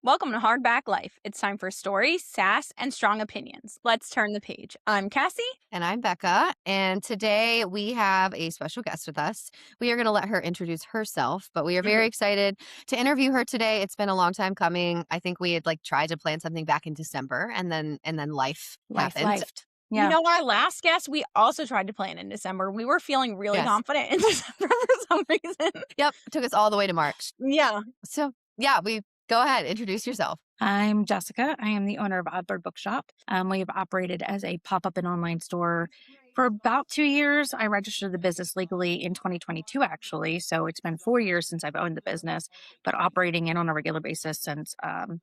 Welcome to Hardback Life. It's time for stories, sass, and strong opinions. Let's turn the page. I'm Cassie. And I'm Becca. And today we have a special guest with us. We are going to let her introduce herself, but we are very Mhm. excited to interview her today. It's been a long time coming. I think we had tried to plan something back in December and then life Life happened. lifed. You Yeah. know, our last guest, we also tried to plan in December. We were feeling really Yes. confident in December for some reason. Yep. Took us all the way to March. Yeah. So yeah, we go ahead, introduce yourself. I'm Jessica. I am the owner of Odd Bird Bookshop. We have operated as a pop up and online store for about 2 years. I registered the business legally in 2022, actually. So it's been 4 years since I've owned the business, but operating it on a regular basis since end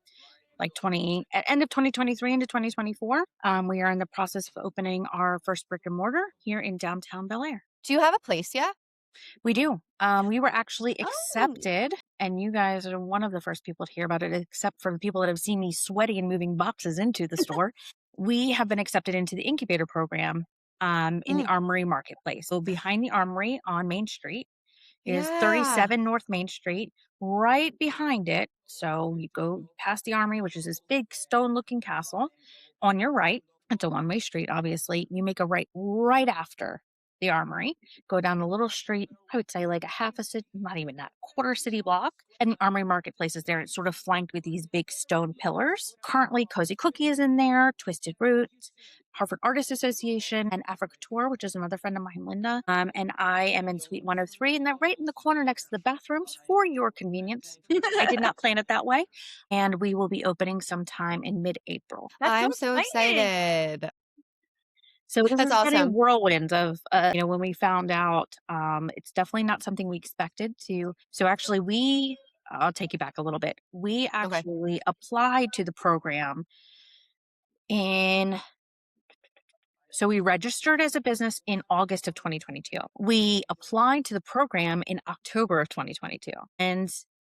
of 2023 into 2024. We are in the process of opening our first brick and mortar here in downtown Bel Air. Do you have a place yet? We do. We were actually Oh. accepted, and you guys are one of the first people to hear about it, except for the people that have seen me sweaty and moving boxes into the store. We have been accepted into the incubator program in the Mm, Armory Marketplace. So behind the Armory on Main Street is yeah. 37 North Main Street. Right behind it, so you go past the Armory, which is this big stone-looking castle. On your right, it's a one-way street, obviously. You make a right after the Armory, go down a little street, I would say like a half a city, not even that, quarter city block, and the Armory Marketplace is there. It's sort of flanked with these big stone pillars. Currently, Cozy Cookie is in there, Twisted Roots, Harvard Artists Association, and Africa Tour, which is another friend of mine, Linda. And I am in Suite 103, and they're right in the corner next to the bathrooms for your convenience. I did not plan it that way. And we will be opening sometime in mid April. That's so I'm so exciting. excited. So this That's has been a awesome. whirlwind of, when we found out, it's definitely not something we expected to. So actually, I'll take you back a little bit. We Okay. actually applied to the program in So we registered as a business in August of 2022. We applied to the program in October of 2022. And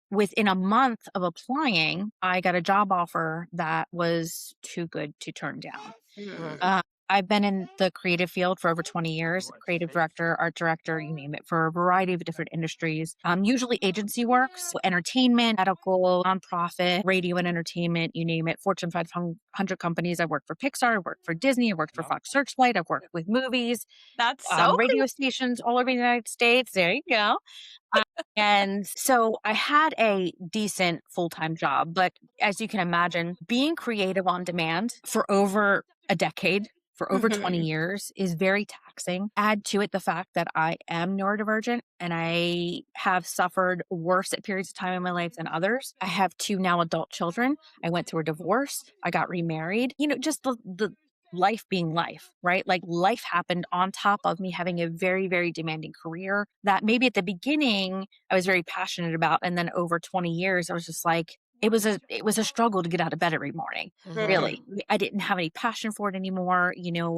within a month of applying, I got a job offer that was too good to turn down. Mm, Hmm. Uh, I've been in the creative field for over 20 years, creative director, art director, you name it, for a variety of different industries. Usually agency work, so entertainment, medical, nonprofit, radio and entertainment, you name it, Fortune 500 companies. I worked for Pixar, I worked for Disney, I worked for Fox Searchlight, I've worked with movies, That's so radio stations all over the United States. There you go. And so I had a decent full time job, but as you can imagine, being creative on demand for over a decade, for over 20 cool. years, is very taxing. Add to it the fact that I am neurodivergent and I have suffered worse at periods of time in my life than others. I have two now adult children. I went through a divorce. I got remarried. Just the life being life, right? Like life happened on top of me having a very, very demanding career that maybe at the beginning I was very passionate about. And then over 20 years, I was just like, it was a struggle to get out of bed every morning. mhm. Really. I didn't have any passion for it anymore.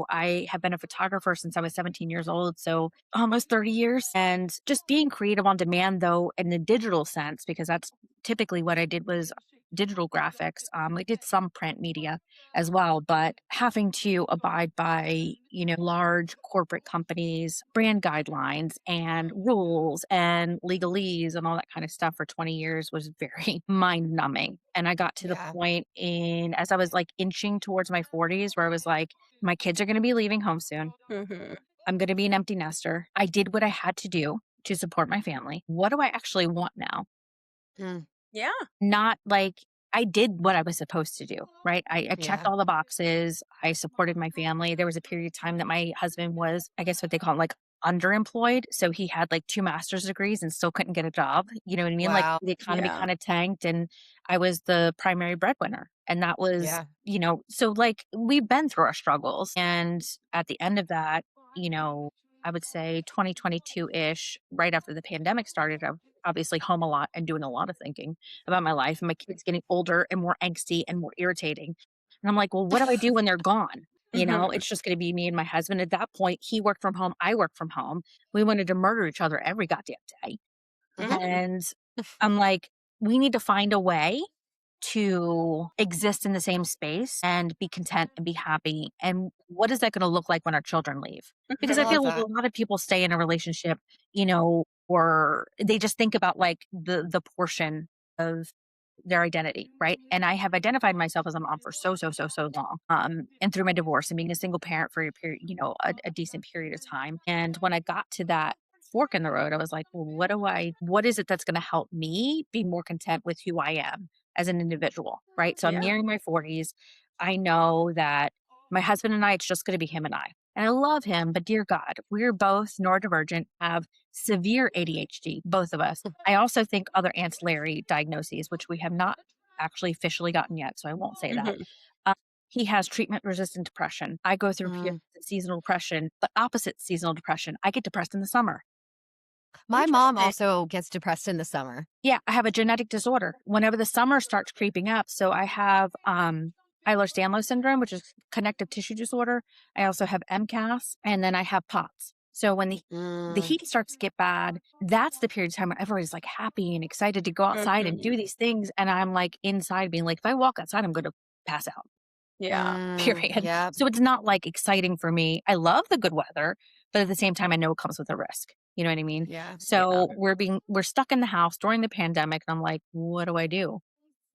I have been a photographer since I was 17 years old. So almost 30 years. And just being creative on demand though, in the digital sense, because that's typically what I did was digital graphics. I did some print media as well, but having to abide by, large corporate companies, brand guidelines and rules and legalese and all that kind of stuff for 20 years was very mind numbing. And I got to the Yeah. point as I was like inching towards my 40s where I was like, my kids are going to be leaving home soon. Hmm. I'm going to be an empty nester. I did what I had to do to support my family. What do I actually want now? Mm, Yeah. Not like I did what I was supposed to do, right? I checked yeah. all the boxes. I supported my family. There was a period of time that my husband was, I guess what they call it, like underemployed. So he had like two master's degrees and still couldn't get a job. You know what I mean? Like Wow. the economy Yeah. kind of tanked and I was the primary breadwinner. And that was, Yeah. so like we've been through our struggles. And at the end of that, you know, I would say 2022 ish, right after the pandemic started, I'm obviously home a lot and doing a lot of thinking about my life and my kids getting older and more angsty and more irritating. And I'm like, well, what do I do when they're gone? Hmm. It's just going to be me and my husband. At that point, he worked from home. I worked from home. We wanted to murder each other every goddamn day. Mhm. And I'm like, we need to find a way to exist in the same space and be content and be happy. And what is that going to look like when our children leave? Because I I Hmm. love feel like that. a lot of people stay in a relationship, or they just think about like the portion of their identity, right? And I have identified myself as a mom for so long. And through my divorce and being a single parent for a period, a decent period of time. And when I got to that fork in the road, I was like, well, what is it that's going to help me be more content with who I am as an individual, right? So I'm Yeah. nearing my 40s. I know that my husband and I, it's just going to be him and I. And I love him, but dear God, we're both neurodivergent, have severe ADHD, both of us. I also think other ancillary diagnoses, which we have not actually officially gotten yet, so I won't say that. Mhm. Uh, he has treatment resistant depression. I go through periods Mm. of seasonal depression, but opposite seasonal depression. I get depressed in the summer. My mom Interesting. also gets depressed in the summer. Yeah, I have a genetic disorder. Whenever the summer starts creeping up, so I have Ehlers-Danlos syndrome, which is connective tissue disorder. I also have MCAS, and then I have POTS. So when the Mm. heat starts to get bad, that's the period of time when everybody's like happy and excited to go outside and Mhm. do these things, and I'm like inside being like, if I walk outside, I'm going to pass out. Yeah. Mm. Period. Yep. So it's not like exciting for me. I love the good weather, but at the same time, I know it comes with a risk. You know what I mean? Yeah. Yeah. So we're stuck in the house during the pandemic, and I'm like, what do I do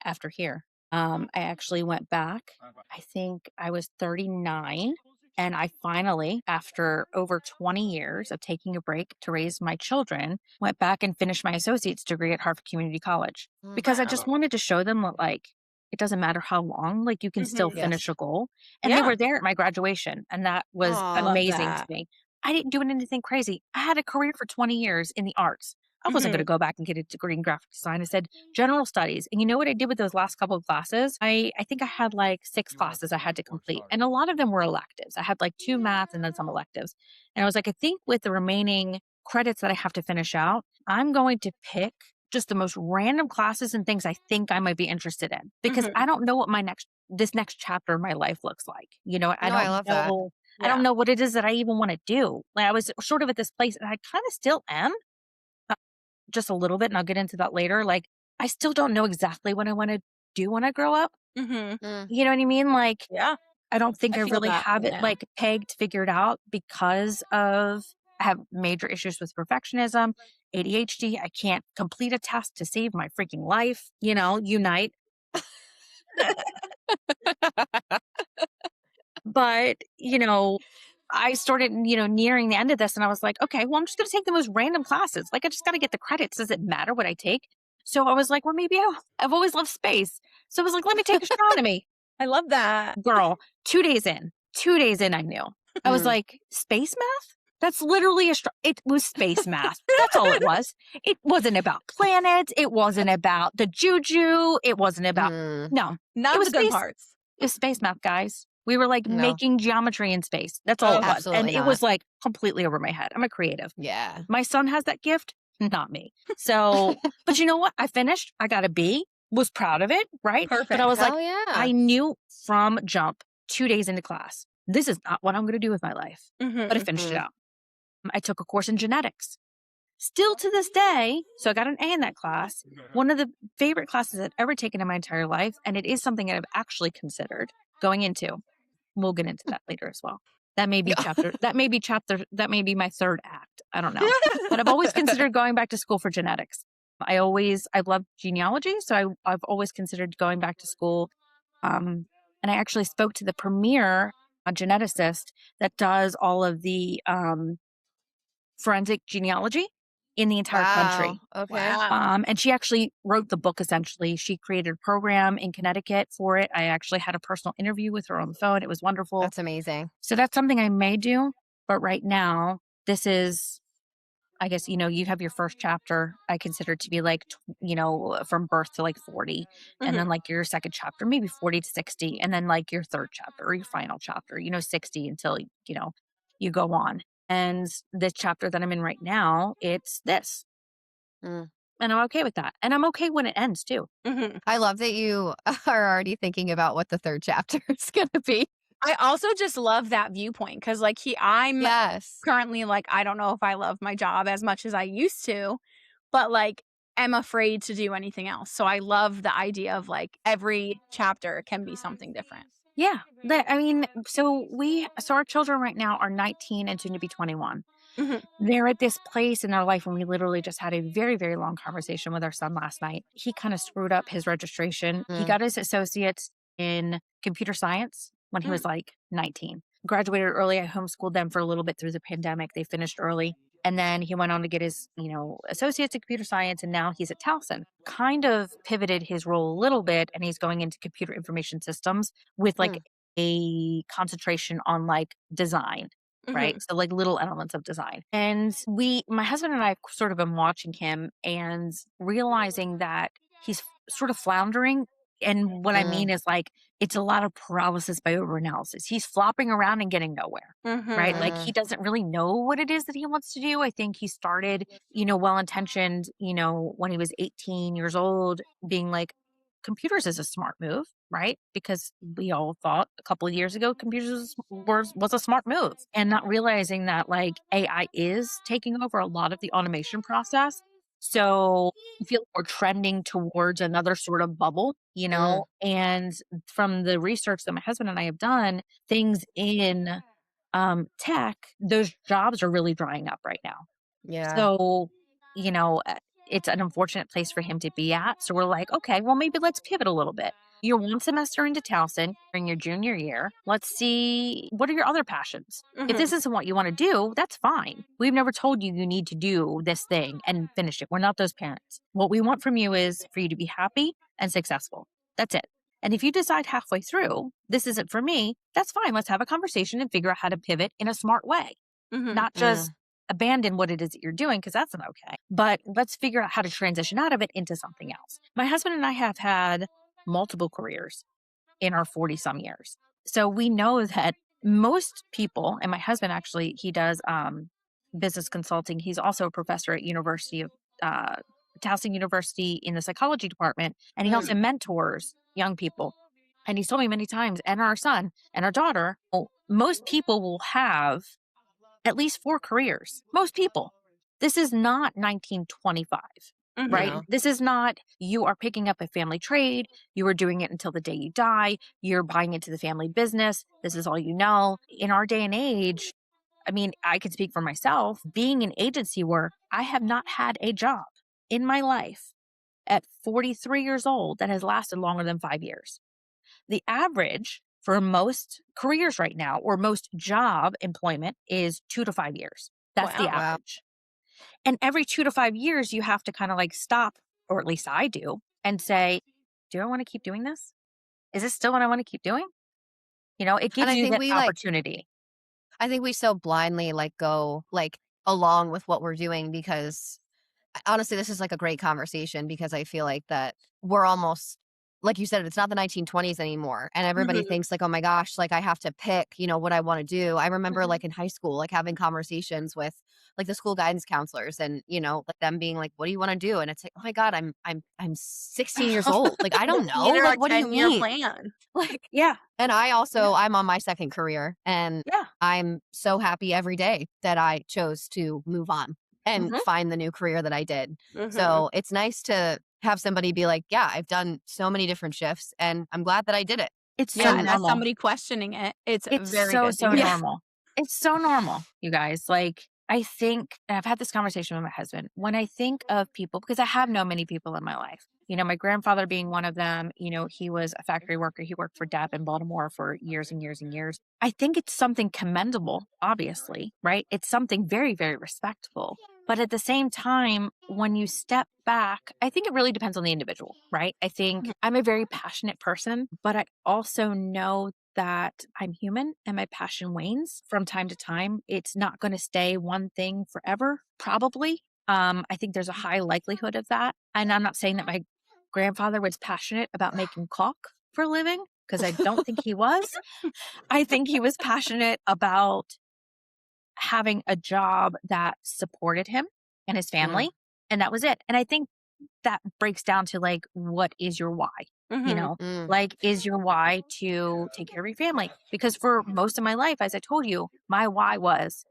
after here? I actually went back. I think I was 39, and I finally, after over 20 years of taking a break to raise my children, went back and finished my associate's degree at Harvard Community College Mm. because I just Wow. wanted to show them that, like, it doesn't matter how long, like, you can still Mhm. Yes. finish a goal. And they Yeah. were there at my graduation, and that was I Aw. love amazing to that. me. I didn't do anything crazy. I had a career for 20 years in the arts. I wasn't going to Mhm. go back and get a degree in graphic design. I said general studies. And you know what I did with those last couple of classes? I think I had like 6 classes I had to complete. And a lot of them were electives. I had like 2 math and then some electives. And I was like, I think with the remaining credits that I have to finish out, I'm going to pick just the most random classes and things I think I might be interested in because Mhm. I don't know what this next chapter of my life looks like. No, I love that. I don't Yeah. know what it is that I even want to do. Like I was sort of at this place and I kind of still am just a little bit, and I'll get into that later. Like, I still don't know exactly what I want to do when I grow up. Mhm. Mm. You know what I mean? Like, Yeah. I don't think I I feel really that have right it now. like pegged, figured out because of I have major issues with perfectionism, ADHD. I can't complete a task to save my freaking life. Unite. But, I started, nearing the end of this and I was like, okay, well, I'm just going to take the most random classes. Like, I just got to get the credits. Does it matter what I take? So I was like, well, maybe I've always loved space. So I was like, let me take astronomy. I love that. Girl, 2 days in, I knew. I was Mm. like, space math? That's literally it was space math. That's all it was. It wasn't about planets. It wasn't about the juju. It wasn't about, Mm. no, it Not was the good space. parts. It was space math, guys. We were like No, making geometry in space. That's all it Okay. was. And absolutely it not. was like completely over my head. I'm a creative. Yeah. My son has that gift, not me. So, but you know what? I finished. I got a B, was proud of it, right? But I Perfect. was like, Hell yeah. I knew from jump 2 days into class, this is not what I'm going to do with my life. But I Mhm. finished it Mm. out. I took a course in genetics. Still to this day, so I got an A in that class. One of the favorite classes I've ever taken in my entire life. And it is something that I've actually considered going into. We'll get into that later as well. That may be my third act. I don't know. But I've always considered going back to school for genetics. I love genealogy. So I've always considered going back to school. And I actually spoke to the premier geneticist that does all of the forensic genealogy in the entire Wow. country. Okay. Wow. And she actually wrote the book essentially. She created a program in Connecticut for it. I actually had a personal interview with her on the phone. It was wonderful. That's amazing. So that's something I may do. But right now, this is, I guess, you have your first chapter. I consider to be like, from birth to like 40. And Mhm. then like your second chapter, maybe 40 to 60. And then like your third chapter or your final chapter, 60 until, you go on. And this chapter that I'm in right now, it's this. Mm. And I'm okay with that. And I'm okay when it ends too. Mhm. I love that you are already thinking about what the third chapter is going to be. I also just love that viewpoint because, like, I'm Yes. currently like, I don't know if I love my job as much as I used to, but like, am afraid to do anything else. So I love the idea of like every chapter can be something different. Yeah. So our children right now are 19 and soon to be 21. Mhm. They're at this place in their life, and we literally just had a very, very long conversation with our son last night. He kind of screwed up his registration. He Mm, got his associates in computer science when he Mm. was like 19. Graduated early. I homeschooled them for a little bit through the pandemic. They finished early. And then he went on to get his, associates in computer science, and now he's at Towson. Kind of pivoted his role a little bit, and he's going into computer information systems with like mm, a concentration on like design, right? Mhm. So like little elements of design. And my husband and I have sort of been watching him and realizing that he's sort of floundering. And what I mean mm, is like, it's a lot of paralysis by overanalysis. He's flopping around and getting nowhere, right? Mhm. Like he mm, doesn't really know what it is that he wants to do. I think he started, well intentioned, when he was 18 years old, being like, computers is a smart move, right? Because we all thought a couple of years ago computers was a smart move, and not realizing that like AI is taking over a lot of the automation process. So I feel like we're trending towards another sort of bubble, mm. and from the research that my husband and I have done, things in tech, those jobs are really drying up right now. Yeah. So, you know, uh, it's an unfortunate place for him to be at. So we're like, okay, well, maybe let's pivot a little bit. You're one semester into Towson during your junior year. Let's see, what are your other passions? If Mhm. this isn't what you want to do, that's fine. We've never told you you need to do this thing and finish it. We're not those parents. What we want from you is for you to be happy and successful. That's it. And if you decide halfway through, this isn't for me, that's fine. Let's have a conversation and figure out how to pivot in a smart way, Mhm. not just Mm. abandon what it is that you're doing, because that's not okay. But let's figure out how to transition out of it into something else. My husband and I have had multiple careers in our 40 some years. So we know that most people, and my husband actually, he does business consulting. He's also a professor at University of uh, Towson University in the psychology department, and he Mm. also mentors young people. And he's told me many times, and our son and our daughter, most people will have at least 4 careers. Most people. This is not 1925, right? Mhm. No. This is not you are picking up a family trade, you are doing it until the day you die, you're buying into the family business, this is all you know. In our day and age, I mean, I can speak for myself, being in agency work, I have not had a job in my life at 43 years old that has lasted longer than 5 years. The average for most careers right now, or most job employment, is 2 to 5 years. That's the Wow. Wow. average. And every 2 to 5 years, you have to kind of like stop, or at least I do, and say, do I want to keep doing this? Is this still what I want to keep doing? It And gives you that opportunity. I think we so blindly like go like along with what we're doing because honestly, this is like a great conversation because I feel like that we're almost like you said, it's not the 1920s anymore. And everybody Mhm. thinks like, oh my gosh, like I have to pick, what I want to do. I remember Mhm. like in high school, like having conversations with like the school guidance counselors and, like them being like, what do you want to do? And it's like, oh my God, I'm 16 years old. Like, I don't Put know. together a Like, what do you 10-year mean? plan. Like, Yeah. and Yeah. I'm on my second career and Yeah. I'm so happy every day that I chose to move on and Mhm. find the new career that I did. Mhm. So it's nice to have somebody be like, yeah, I've done so many different shifts and I'm glad that I did it. It's so Yeah, And and as normal. somebody questioning it, it's It's very so, good to so hear. yeah. normal. It's so normal, you guys. Like, I think, and I've had this conversation with my husband, when I think of people, because I have known many people in my life, my grandfather being one of them, he was a factory worker. He worked for DAP in Baltimore for years and years and years. I think it's something commendable, obviously, right? It's something very, very respectful. But at the same time, when you step back, I think it really depends on the individual, right? I think Mhm. I'm a very passionate person, but I also know that I'm human and my passion wanes from time to time. It's not going to stay one thing forever, probably. I think there's a high likelihood of that. And I'm not saying that my grandfather was passionate about making caulk for a living, because I don't think he was. I think he was passionate about having a job that supported him and his Mm, family. And that was it. And I think that breaks down to like, what is your why? You Mhm. know, mm, like, is your why to take care of your family? Because for most of my life, as I told you, my why was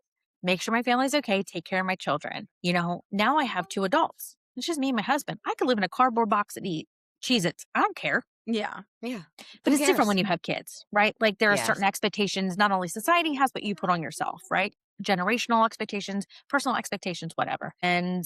make sure my family's okay, take care of my children. Now I have 2 adults. It's just me and my husband. I could live in a cardboard box and eat Cheez Its. I don't care. Yeah. yeah. But Who it's different cares? when you have kids, right? Like, there are certain Yes. expectations not only society has, but you put on yourself, right? generational expectations, personal expectations, whatever. And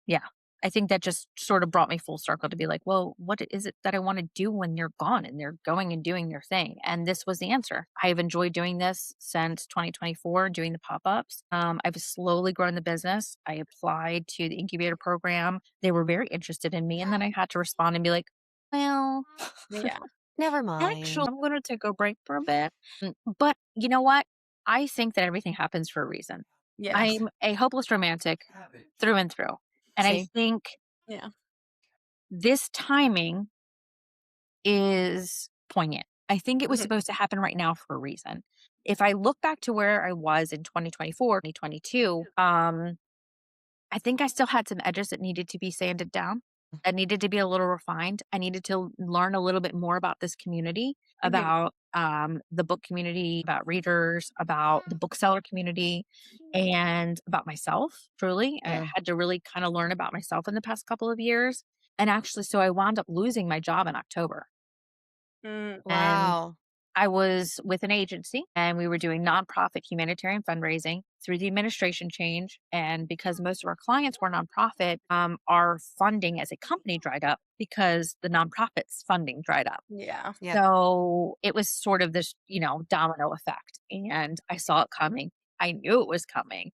yeah, I think that just sort of brought me full circle to be like, well, what is it that I want to do when you're gone and they're going and doing their thing? And this was the answer. I've enjoyed doing this since 2024, doing the pop ups. I've slowly grown the business. I applied to the incubator program. They were very interested in me. And then I had to respond and be like, well, Yeah. Never mind. actually, I'm going to take a break for a bit. But you know what? I think that everything happens for a reason. Yes. I'm a hopeless romantic through and through. And I See? think Yeah. this timing is poignant. I think it was Mhm. supposed to happen right now for a reason. If I look back to where I was in 2024, 2022, I think I still had some edges that needed to be sanded down, that needed to be a little refined. I needed to learn a little bit more about this community, Mhm. about the book community, about readers, about the bookseller community, and about myself. Truly, I Mm. had to really kind of learn about myself in the past couple of years. And actually, so I wound up losing my job in October. Mm. And Wow. I was with an agency and we were doing nonprofit humanitarian fundraising through the administration change. And because most of our clients were nonprofit, our funding as a company dried up because the nonprofit's funding dried up. Yeah. Yep. So it was sort of this, domino effect. And I saw it coming. I knew it was coming.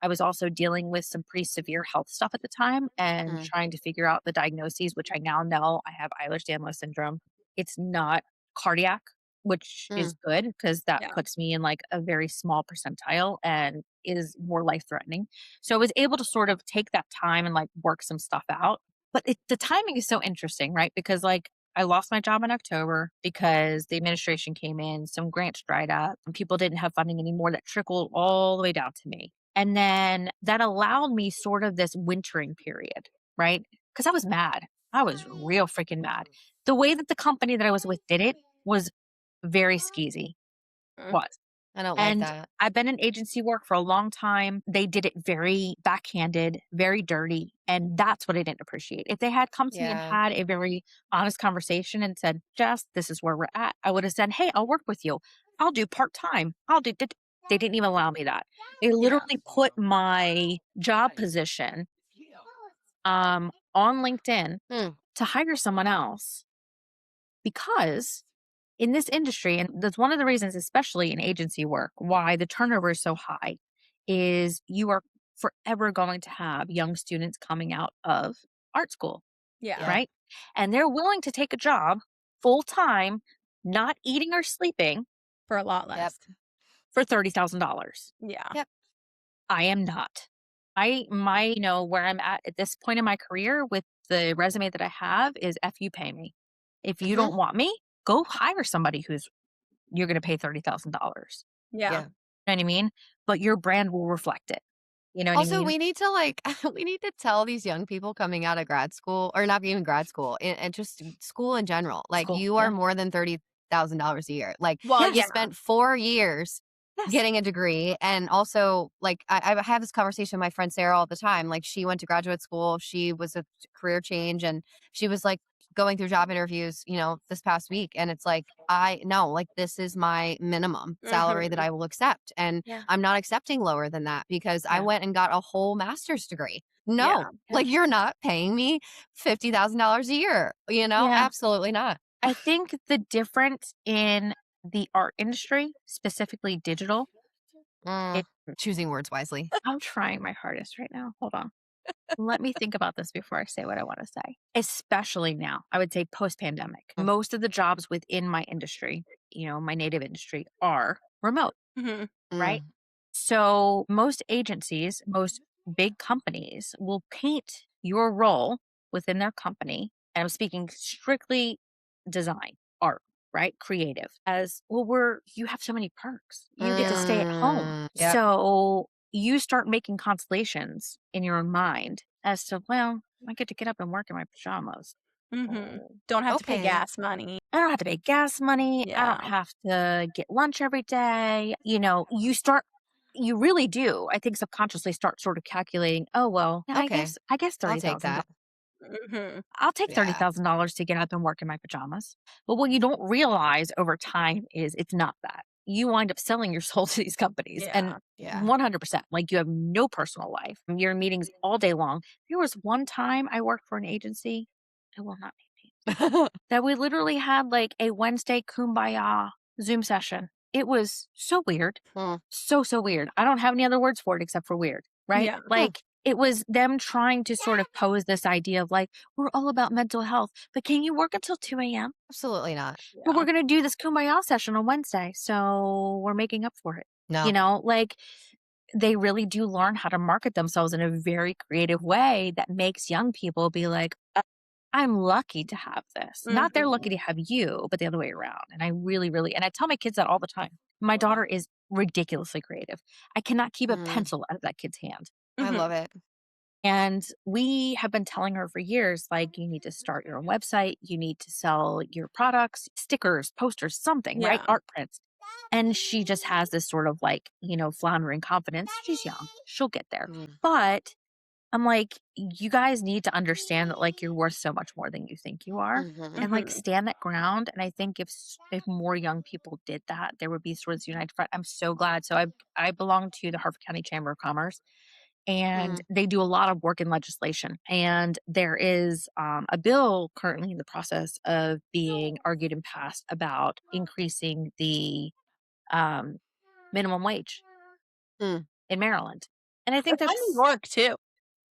I was also dealing with some pretty severe health stuff at the time and Mm. trying to figure out the diagnoses, which I now know I have Ehlers-Danlos syndrome. It's not cardiac, which is Mm. good because that Yeah. puts me in like a very small percentile and is more life threatening. So I was able to sort of take that time and like work some stuff out. But the timing is so interesting, right? Because like I lost my job in October because the administration came in, some grants dried up, and people didn't have funding anymore. That trickled all the way down to me. And then that allowed me sort of this wintering period, right? Because I was mad. I was real freaking mad. The way that the company that I was with did it was very skeezy, Mm. was. I don't like And that. I've been in agency work for a long time. They did it very backhanded, very dirty. And that's what I didn't appreciate. If they had come to me and Yeah. had a very honest conversation and said, Jess, this is where we're at, I would have said, hey, I'll work with you. I'll do part time. They didn't even allow me that. They Yeah. literally put my job position on LinkedIn Mm. to hire someone else because in this industry, and that's one of the reasons, especially in agency work, why the turnover is so high, is you are forever going to have young students coming out of art school, Yeah. Yep. right? And they're willing to take a job full time, not eating or sleeping For a lot Yep. less. for $30,000. Yeah. Yep. I am not. Where I'm at this point in my career with the resume that I have is F you pay me. If you Mhm. don't want me, go hire somebody who's you're going to pay $30,000. Yeah. Yeah. You know what I mean? But your brand will reflect it. You know what I Also, mean? we need to like we need to tell these young people coming out of grad school, or not even grad school, and just school in general, like School. you Yeah. are more than $30,000 a year. Like Well, you yeah. spent 4 years Yes. getting a degree, and also like I have this conversation with my friend Sarah all the time. Like she went to graduate school, she was a career change, and she was like going through job interviews, this past week, and it's like I know, like this is my minimum salary that Mhm. I will accept, and Yeah. I'm not accepting lower than that because I Yeah. went and got a whole master's degree. No, Yeah. like you're not paying me $50,000 a year, Yeah. Absolutely not. I think the difference in the art industry, specifically digital, Mm, is choosing words wisely. I'm trying my hardest right now. Hold on. Let me think about this before I say what I want to say. Especially now, I would say post pandemic. Mm. Most of the jobs within my industry, my native industry, are remote, Mhm. right? Mm, So most agencies, most big companies will paint your role within their company. And I'm speaking strictly design, art, right? Creative as well, you have so many perks. You get to Yeah. stay at home. yep. So you start making constellations in your own mind as to, well, I get to get up and work in my pajamas. Mhm. Oh, Don't have to pay Okay. gas money. I don't have to pay gas money. I don't Yeah. have to get lunch every day. You really do. I think subconsciously start sort of calculating, oh, well, yeah, Okay. I guess I'll take $30,000. that. Mhm. I'll take Yeah. $30,000 to get up and work in my pajamas. But what you don't realize over time is it's not that. you wind up selling your soul to these companies. And Yeah. 100%, like you have no personal life. You're in meetings all day long. There was one time I worked for an agency, I will not name names, that we literally had like a Wednesday kumbaya Zoom session. It was so weird. So weird. I don't have any other words for it except for weird, right? Yeah. Like it was them trying to sort of pose this idea of like, we're all about mental health, but can you work until 2 a.m.? Absolutely not. But we're going to do this kumbaya session on Wednesday. So we're making up for it. No. You know, like they really do learn how to market themselves in a very creative way that makes young people be like, I'm lucky to have this. Not they're lucky to have you, but the other way around. And I really, really, and I tell my kids that all the time. My daughter is ridiculously creative. I cannot keep a pencil out of that kid's hand. I love it. And we have been telling her for years, like, you need to start your own website. You need to sell your products, stickers, posters, something, right? Yeah. Art prints. And she just has this sort of like, you know, floundering confidence. She's young. She'll get there. But I'm like, you guys need to understand that like you're worth so much more than you think you are, and like stand that ground. And I think if more young people did that, there would be sort of this united front. I'm so glad. So I belong to the Harford County Chamber of Commerce, and they do a lot of work in legislation. And there is a bill currently in the process of being argued and passed about increasing the minimum wage in Maryland. And I think It's that's New York too.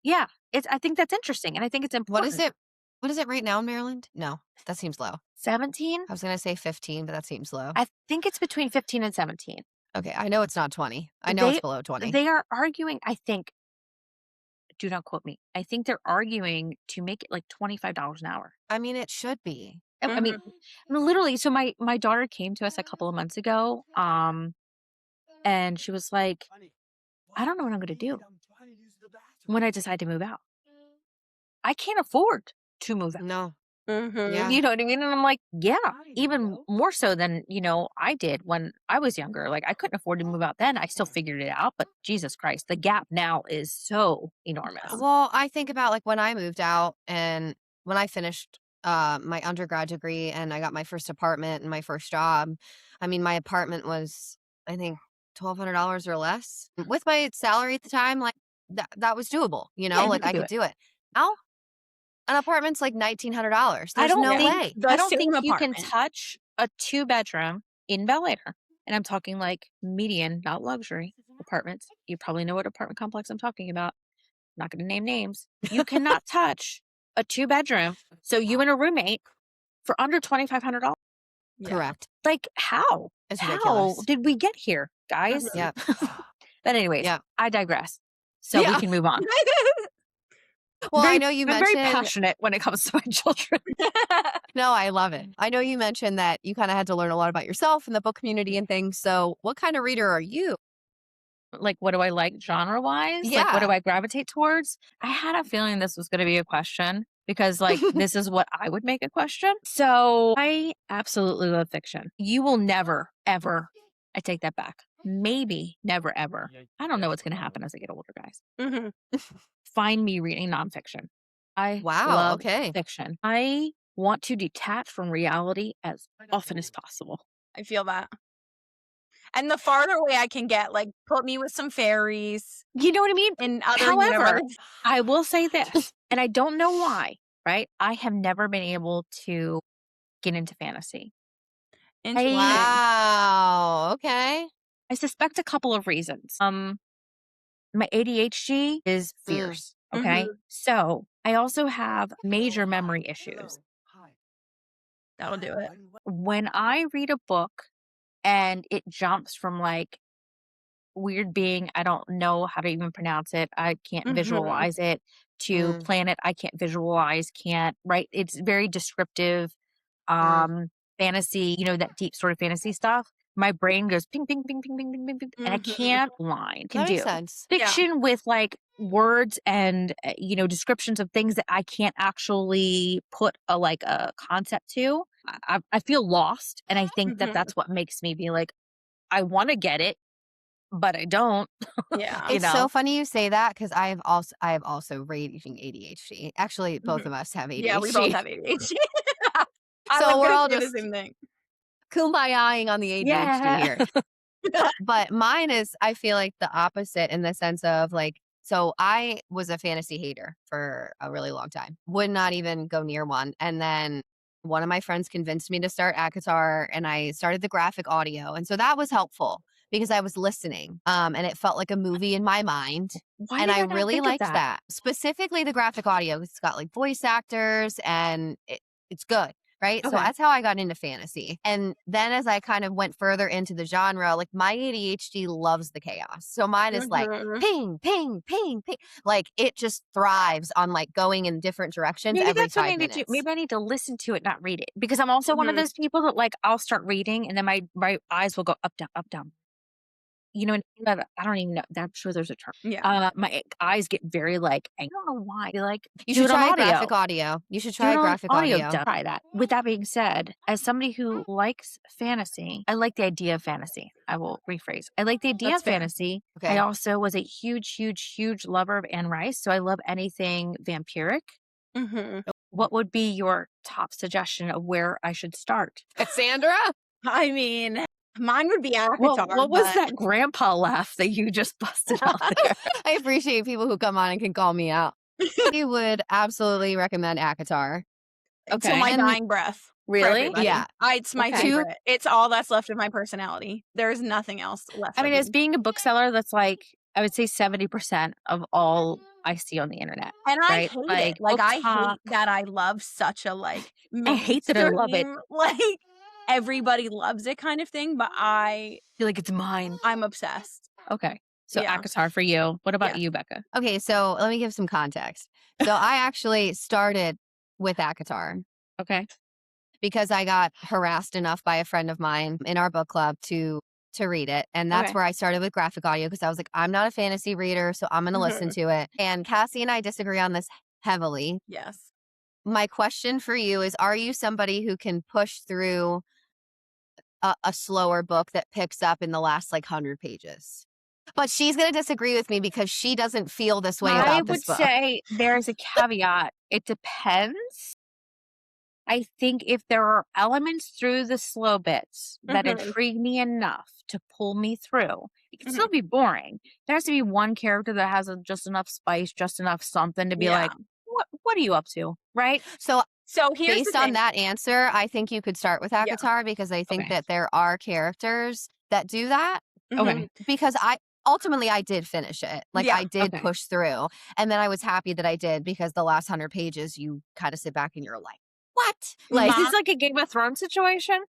yeah, I think that's interesting, and I think it's What important. is it? What is it right now in Maryland? No, that seems low. 17? I was going to say 15, but that seems low. I think it's between 15 and 17. Okay, I know it's not 20. I know it's below 20. They are arguing, I think, do not quote me. I think they're arguing to make it like $25 an hour. I mean, it should be. I mean, literally. So my daughter came to us a couple of months ago, and she was like, I don't know what I'm going to do when I decide to move out. I can't afford to move out. No. Yeah. You know what I mean? And I'm like, yeah, even more so than, you know, I did when I was younger. Like I couldn't afford to move out then. I still figured it out, but Jesus Christ, the gap now is so enormous. Well, I think about like when I moved out and when I finished my undergrad degree and I got my first apartment and my first job. I mean, my apartment was, I think, $1,200 or less. With my salary at the time, like that was doable, you know, Yeah, like I could do it. Now, an apartment's like $1,900. There's no way. I don't think you can touch a 2-bedroom in Bel Air. And I'm talking like median, not luxury apartments. You probably know what apartment complex I'm talking about. I'm not going to name names. You cannot touch a 2-bedroom. So you and a roommate for under $2,500. Correct. Like how? It's how ridiculous. did we get here, guys? Yeah. But anyways, I digress. So we can move on. Well, I know you mentioned... I'm very passionate when it comes to my children. No, I love it. I know you mentioned that you kind of had to learn a lot about yourself and the book community and things. So what kind of reader are you? Like, what do I like genre-wise? Yeah. Like, what do I gravitate towards? I had a feeling this was going to be a question because, like, this is what I would make a question. So I absolutely love fiction. You will never, ever, I take that back. Maybe never, ever. I don't know what's going to happen as I get older, guys. Find me reading nonfiction. I love fiction. I want to detach from reality as often as possible. I feel that. And the farther away I can get, like, put me with some fairies. You know what I mean? In other However, universe. I will say this, and I don't know why, right? I have never been able to get into fantasy. Wow. Okay. I suspect a couple of reasons. My ADHD is fierce. Okay. So I also have major memory issues. That'll do it. When I read a book and it jumps from like weird being, I don't know how to even pronounce it, I can't visualize it, to planet I can't visualize, right? It's very descriptive, fantasy, you know, that deep sort of fantasy stuff. My brain goes ping, ping, ping, ping, ping, ping, ping, ping, and I can't line. Can That do makes sense. fiction with like words and you know, descriptions of things that I can't actually put a concept to. I feel lost, and I think that that's what makes me be like, I want to get it, but I don't. Yeah. It's so funny you say that because I have also raging ADHD. Actually, both of us have ADHD. Yeah, we both have ADHD. So we're all the just same thing. kumbayaing on the ADHD here. But mine is, I feel like the opposite in the sense of like, so I was a fantasy hater for a really long time, would not even go near one. And then one of my friends convinced me to start ACOTAR and I started the graphic audio. And so that was helpful because I was listening and it felt like a movie in my mind. Why And did I I not really think of liked that? that. Specifically the graphic audio. It's got like voice actors and it's good. Right. So Okay. that's how I got into fantasy. And then as I kind of went further into the genre, like my ADHD loves the chaos. So mine is like Mhm. ping, ping, ping, ping. Like it just thrives on like going in different directions Maybe every that's what I 5 need to do. minutes. Maybe I need to listen to it, not read it. Because I'm also one of Mhm. those people that like I'll start reading and then my eyes will go up, down, up, down. You know, I don't even know. I'm sure there's a term. Yeah. My eyes get very like I don't know why. Like You do should it on try a audio. graphic audio. You should Do try it a on graphic audio. audio. Try that. With that being said, as somebody who likes fantasy, I like the idea of fantasy. I will rephrase. I like the idea That's of fair. fantasy. I Okay. also was a huge, huge, huge lover of Anne Rice. So I love anything vampiric. Mhm. What would be your top suggestion of where I should start? Cassandra? I mean, mine would be Well, ACOTAR, what was but that grandpa laugh that you just busted out there? I appreciate people who come on and can call me out. I would absolutely recommend ACOTAR. till my And- dying breath. For Really? everybody. Yeah. It's my Okay. favorite. It's all that's left of my personality. There's nothing else left I mean, of as me. being a bookseller, that's like I would say 70% of all I see on the internet. And I right? hate Like, it. Like, book I talk. hate that I love such a, like, I hate that I love it. mainstream, like, everybody loves it kind of thing, but I feel like it's mine. I'm obsessed. Okay. So Yeah. ACOTAR for you. What about Yeah. you, Becca? Okay, so let me give some context. So I actually started with ACOTAR Okay. because I got harassed enough by a friend of mine in our book club to read it. And that's Okay. where I started with graphic audio because I was like, I'm not a fantasy reader, so I'm going to listen to it. And Cassie and I disagree on this heavily. Yes. My question for you is, are you somebody who can push through a slower book that picks up in the last like 100 pages? But she's going to disagree with me because she doesn't feel this way I about would this book. say there's a caveat. It depends. I think if there are elements through the slow bits that Mhm. intrigue me enough to pull me through, it can still be boring. There has to be one character that has just enough spice, just enough something to be like, what are you up to? Right? So Here's based the on thing. that answer, I think you could start with Yeah. ACOTAR because I think Okay. that there are characters that do that. Okay. Because ultimately I did finish it. Like Yeah. I did Okay. push through. And then I was happy that I did because the last 100 pages, you kind of sit back and you're like, what? Like, Is this like a Game of Thrones situation?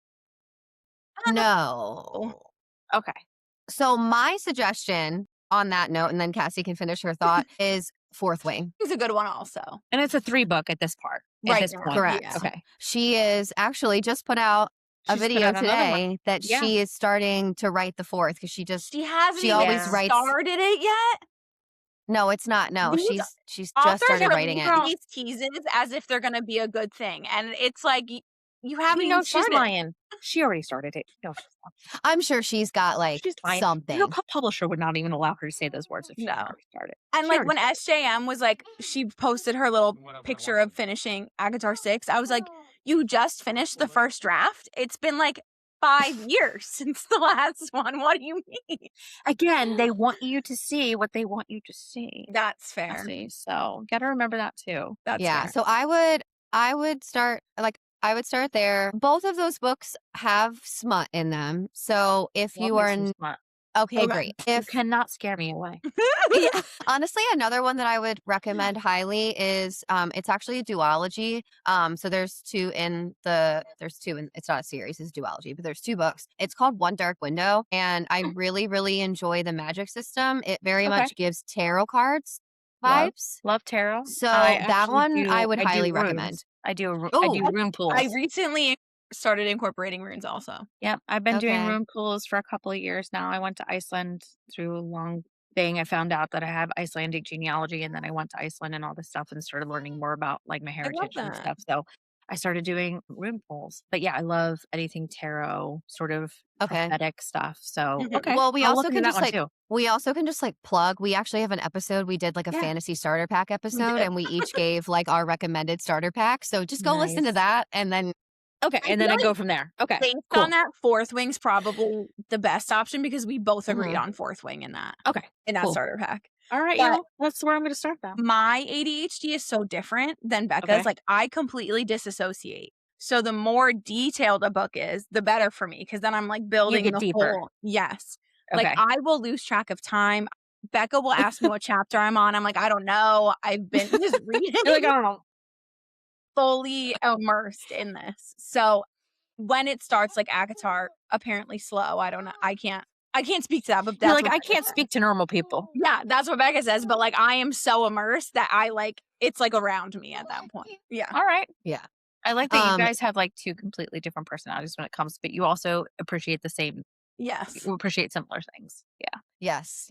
no. Okay. So my suggestion on that note, and then Cassie can finish her thought, is Fourth Wing. It's a good one also. And it's a 3-book at this part. Right At this now, point. Correct. yeah. Okay. She is actually just put out a She's put video out another one. today that Yeah. she is starting to write the fourth because she hasn't she even always writes. started it yet. No, it's not. No, These she's just Authors started are writing it. leaving these teases as if they're going to be a good thing, and it's like you haven't You even know, she's started. lying. She already started it. No, she's not. I'm sure she's got like She's lying. something. Her publisher would not even allow her to say those words if she No. already started. And She like already when started. SJM was like, she posted her little picture of finishing ACOTAR 6. I was like, you just finished the first draft? It's been like 5 years since the last one. What do you mean? Again, they want you to see what they want you to see. That's fair. Cassie, so gotta remember that too. That's Yeah. fair. So I would start there. Both of those books have smut in them. So if you Love are me some in smut. okay, Okay. great. You If cannot scare me away. yeah. Honestly, another one that I would recommend highly is it's actually a duology. So there's two in it's not a series, it's a duology, but there's 2 books. It's called One Dark Window, and I really, really enjoy the magic system. It very Okay. much gives tarot cards vibes. Love tarot. So I that actually one do- I would do highly runes. recommend. I do Ooh. rune pools. I recently started incorporating runes also. Yep, I've been doing Okay. rune pools for a couple of years now. I went to Iceland through a long thing. I found out that I have Icelandic genealogy, and then I went to Iceland and all this stuff and started learning more about like my heritage and that. stuff. So I started doing rune pools. But yeah, I love anything tarot, sort of Okay. prophetic stuff. So Mhm. okay, Well, we I'll also look into can that just one like too. we also can just like plug. We actually have an episode. We did like a Yeah. fantasy starter pack episode, did. and we each gave like our recommended starter pack. So just go listen to Nice. that, and then Okay, I and then feel I like go from there. Okay, based cool. on that, fourth wing's probably the best option because we both agreed Mhm. on fourth wing in that Okay, cool. starter pack. All right, But y'all. That's where I'm going to start then. my ADHD is so different than Becca's. Okay. Like, I completely disassociate. So the more detailed a book is, the better for me because then I'm like building get the deeper. whole. Yes. Like, Okay. I will lose track of time. Becca will ask me what chapter I'm on. I'm like, I don't know. I've been just reading. You're like, I don't know. Fully immersed in this. So when it starts, like ACOTAR, apparently slow. I don't know. I can't speak to that, but You're that's like, what I Becca can't says. speak to normal people. Yeah, that's what Becca says. But like, I am so immersed that I like it's like around me at that point. Yeah. All right. Yeah. I like that you Um, guys have like two completely different personalities when it comes, but you also appreciate the same, Yes. you appreciate similar things. Yeah. yes.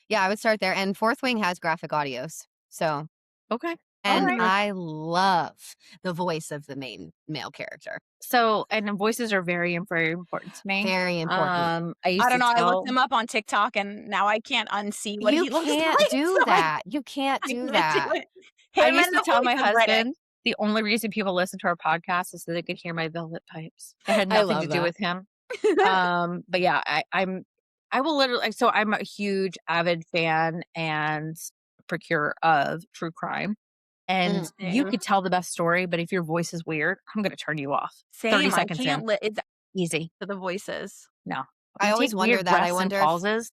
Yeah, I would start there. And Fourth Wing has graphic audios. So, Okay. and right. I love the voice of the main male character. So, and the voices are very, very important to me. Very important. I used I don't know. to I tell, looked him up on TikTok and now I can't unsee what You he looks can't like. do so that. You can't I do can't that. do it. I Him used and to the tell my voice of Riddick. husband the only reason people listen to our podcast is so they could hear my velvet pipes. It had I nothing to love do that. with him. But yeah, I will literally, so I'm a huge avid fan and procurer of true crime. And you Same. could tell the best story, but if your voice is weird, I'm going to turn you off. 30 Same. I seconds in. can't. It's Easy. for the voices. No. I You always take wonder weird that. I breaths and wonder if, pauses.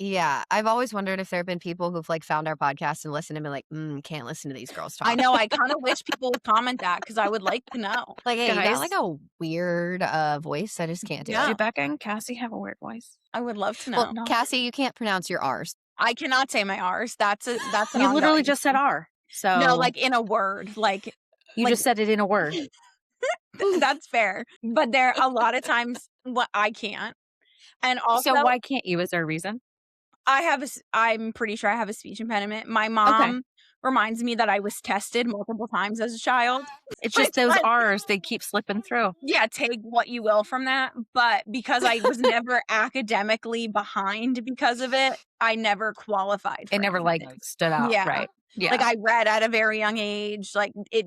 yeah, I've always wondered if there have been people who've like found our podcast and listened and been like, can't listen to these girls talk. I know. I kind of wish people would comment that because I would like to know. Like, hey, you got Guys. like a weird voice. I just can't do Yeah. Do it. Becca and Cassie have a weird voice? I would love to know. Well, No. Cassie, you can't pronounce your R's. I cannot say my R's. That's an You literally ongoing just said thing. R. So No, like in a word. Like you just said it in a word. that's fair. But there a lot of times what I can't. And also So why can't you? Is there a reason? I'm pretty sure I have a speech impediment. My mom reminds me that I was tested multiple times as a child. It's just those R's, they keep slipping through. Yeah, take what you will from that. But because I was never academically behind because of it, I never qualified for It never like anything. stood out. Yeah. Right. Yeah. Like I read at a very young age. Like it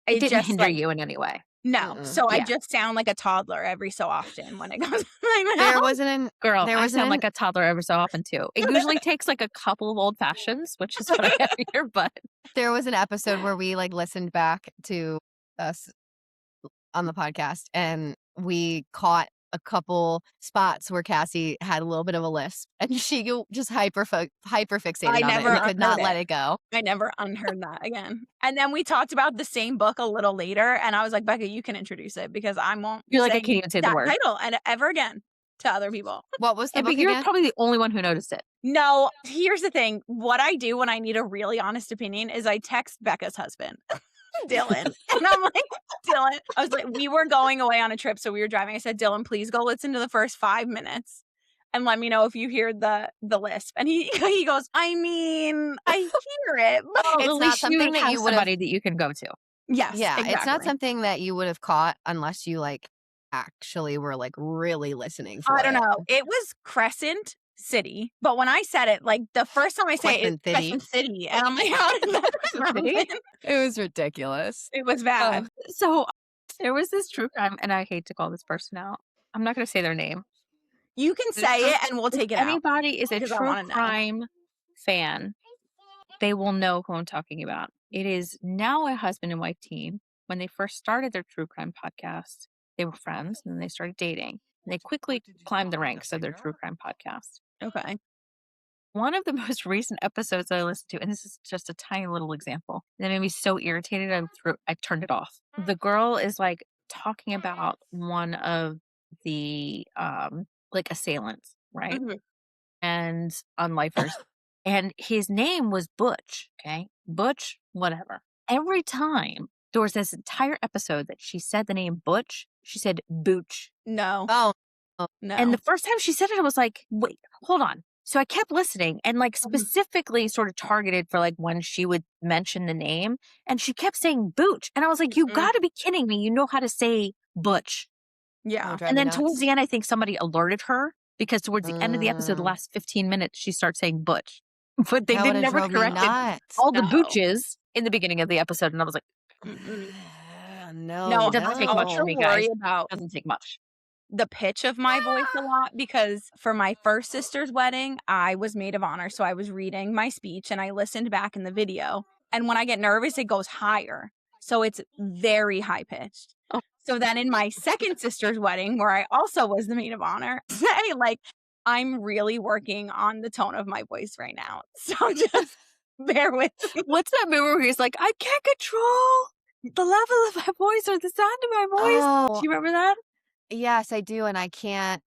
didn't just hinder like, you in any way. no. Mm-mm. So I Yeah. just sound like a toddler every so often when it comes to my There mouth. wasn't an Girl, There I was sound an- like a toddler every so often too. It usually takes like a couple of old fashions, which is what I have here, but there was an episode where we like listened back to us on the podcast and we caught a couple spots where Cassie had a little bit of a lisp and she just hyper fixated I on it never and could not unheard let it. it go. I never unheard that again. And then we talked about the same book a little later, and I was like, Becca, you can introduce it because I won't you're like, I say can't even say the that word. title and ever again to other people. What was the But book you're again? probably the only one who noticed it. No, here's the thing. What I do when I need a really honest opinion is I text Becca's husband, Dylan. And I'm like, Dylan, I was like, we were going away on a trip, so we were driving. I said, Dylan, please go listen to the first 5 minutes and let me know if you hear the lisp. And he goes, I mean, I hear it. But It's At not least something you that have you would've- somebody that you can go to. yes, Yeah, exactly. it's not something that you would have caught unless you like actually were like really listening for I don't it. know. It was Crescent City, but when I said it, like the first time I say it, Crescent it's City. Crescent City, and I'm like, how did that happen? It was ridiculous. It was bad. So there was this true crime, and I hate to call this person out. I'm not going to say their name. You can say it, and we'll take it out. Anybody is a because I true wanna know. crime fan, they will know who I'm talking about. It is now a husband and wife team. When they first started their true crime podcast, they were friends, and then they started dating. And they quickly climbed the ranks of their true crime podcast. Okay. One of the most recent episodes I listened to, and this is just a tiny little example, that made me so irritated, I turned it off. The girl is like talking about one of the like assailants, right? Mhm. And on lifers, and his name was Butch. Okay, Butch, whatever. Every time there was this entire episode that she said the name Butch, she said Booch. No. Oh, No. And the first time she said it, I was like, wait, hold on. So I kept listening and like specifically sort of targeted for like when she would mention the name, and she kept saying Booch. And I was like, you Mm-mm. gotta be kidding me. You know how to say Butch. yeah. drive And me then nuts. towards the end, I think somebody alerted her because towards the end of the episode, the last 15 minutes, she starts saying Butch. But they That didn't would've never drove me corrected nuts. all the No. Booches in the beginning of the episode. And I was like, Mm-mm. No, No, It doesn't I take much for also no. me, worry guys. about Doesn't take much. the pitch of my voice a lot because for my first sister's wedding, I was maid of honor, so I was reading my speech and I listened back in the video, and when I get nervous, it goes higher, so it's very high pitched. Oh, So then in my second sister's wedding, where I also was the maid of honor, say, like, I'm really working on the tone of my voice right now, so just bear with me. what's that movie where he's like, I can't control the level of my voice or the sound of my voice? Oh, Do you remember that? yes, I do, and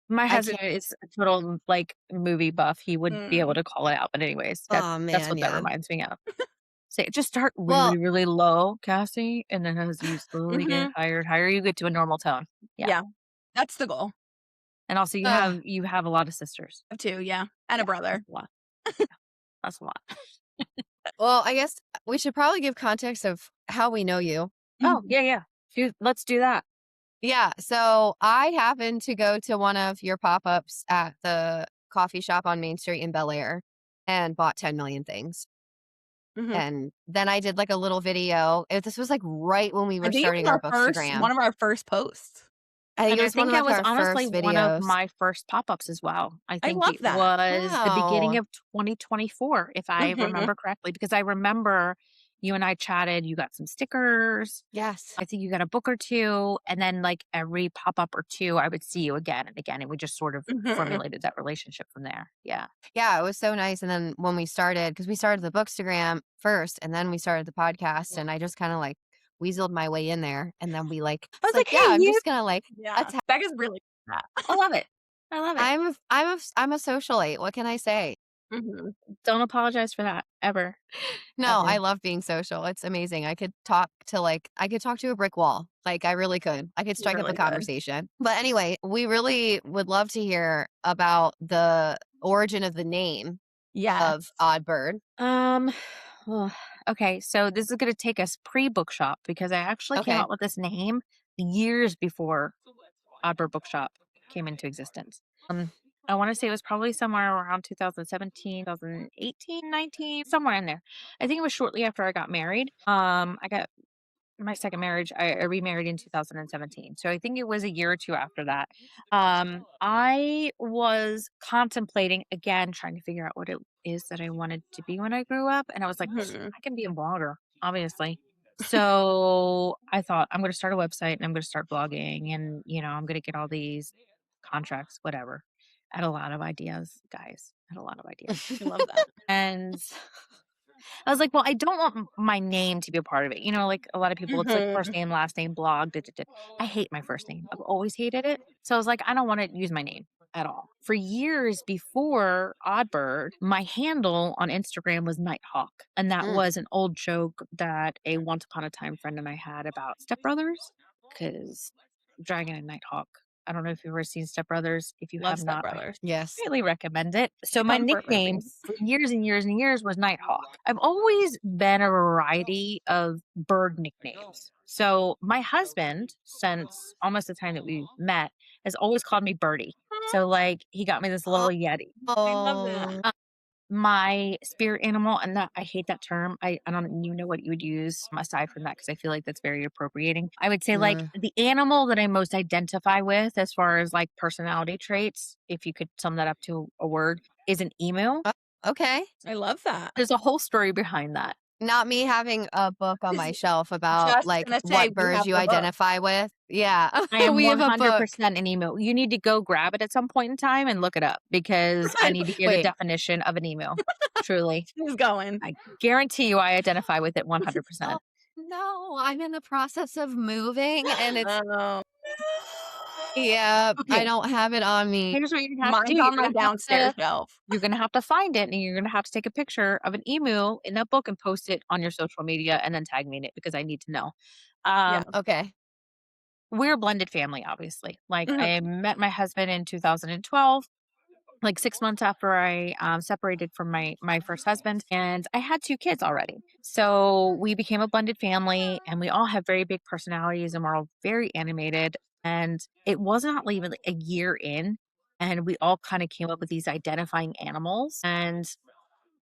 My I husband can't is a total like movie buff. He would be able Mm. to call it out. But anyways, oh, that's man, what that yeah. reminds me of. Say just start Well, really, really low, Cassie, and then as you slowly get Mhm. higher and higher, you get to a normal tone. Yeah. Yeah, that's the goal. And also uh, you have a lot of sisters. Too, yeah, and a Yeah, brother. that's a lot. That's a lot. well, I guess we should probably give context of how we know you. Oh, Mhm. yeah, yeah. Let's do that. Yeah, so I happened to go to one of your pop-ups at the coffee shop on Main Street in Bel Air and bought 10 million things. Mhm. And then I did like a little video. This was like right when we I were think it starting was our our first Bookstagram. one of our first posts. I think And it I was one think of that like was our honestly first one of videos. my first pop-ups as well. I I think love it that. was the beginning Wow. of 2024, if I Mhm. remember correctly, because I remember you and I chatted, you got some stickers. Yes. I think you got a book or two, and then like every pop-up or two, I would see you again and again, and we just sort of Mhm. formulated that relationship from there. Yeah. Yeah, it was so nice. And then when we started, because we started the Bookstagram first and then we started the podcast, and I just kind of like weaseled my way in there. And then I it's was like, like, "Hey, yeah, I'm you." just gonna like Yeah, attack. Becca's really good at that. I love it. I love it. I'm a socialite. What can I say? Mhm. Don't apologize for that ever, No, I ever. love being social. It's amazing. I could talk to a brick wall. Like I really could. I could You strike up a really could. conversation. But anyway, we really would love to hear about the origin of the name Yes. of Odd Bird. Um, oh, okay, so this is gonna take us pre-bookshop because I actually came Okay. up with this name years before Odd Bird Bookshop came into existence. I want to say it was probably somewhere around 2017, 2018, 19, somewhere in there. I think it was shortly after I got married. I got my second marriage. I remarried in 2017. So I think it was a year or two after that. I was contemplating again, trying to figure out what it is that I wanted to be when I grew up. And I was like, Mhm. I can be a blogger, obviously. So I thought I'm going to start a website and I'm going to start blogging and, I'm going to get all these contracts, whatever. I had a lot of ideas, guys. I had a lot of ideas. I love that. And I was like, well, I don't want my name to be a part of it. Like a lot of people, it's like first Mhm. name, last name, blog. Da, da, da. I hate my first name. I've always hated it. So I was like, I don't want to use my name at all. For years before Oddbird, my handle on Instagram was Nighthawk. And that Mm. was an old joke that a once upon a time friend and I had about stepbrothers. Because Dragon and Nighthawk. I don't know if you've ever seen Step Brothers. If you Love have Step not, I Brothers. Yes. highly recommend it. So my Comfort nickname movies. for years and years and years was Nighthawk. I've always been a variety of bird nicknames. So my husband, since almost the time that we met, has always called me Birdie. So like he got me this little Yeti. I love that. Oh. My spirit animal, and that I hate that term. I don't even know what you would use aside from that because I feel like that's very appropriating. I would say like Mm. the animal that I most identify with as far as like personality traits, if you could sum that up to a word, is an emu. Oh, okay. I love that. There's a whole story behind that. Not me having a book on my shelf about Just like gonna say what we birds have you the book. identify with. Yeah. I am We have a book. 100% an emu. You need to go grab it at some point in time and look it up because I need to hear the Wait. definition of an emu. Truly. She's going. I guarantee you I identify with it 100%. Oh, no, I'm in the process of moving and it's Oh, yeah, I Okay. don't have it on me. Here's what you're gonna have to do. mine's on my downstairs shelf. You're gonna have to find it, and you're gonna have to take a picture of an emu in that book and post it on your social media, and then tag me in it because I need to know. Yeah. Okay. We're a blended family, obviously. Like Mhm. I met my husband in 2012. Like 6 months after I separated from my first husband, and I had two kids already. So we became a blended family, and we all have very big personalities, and we're all very animated. And it wasn't even like a year in, and we all kind of came up with these identifying animals. And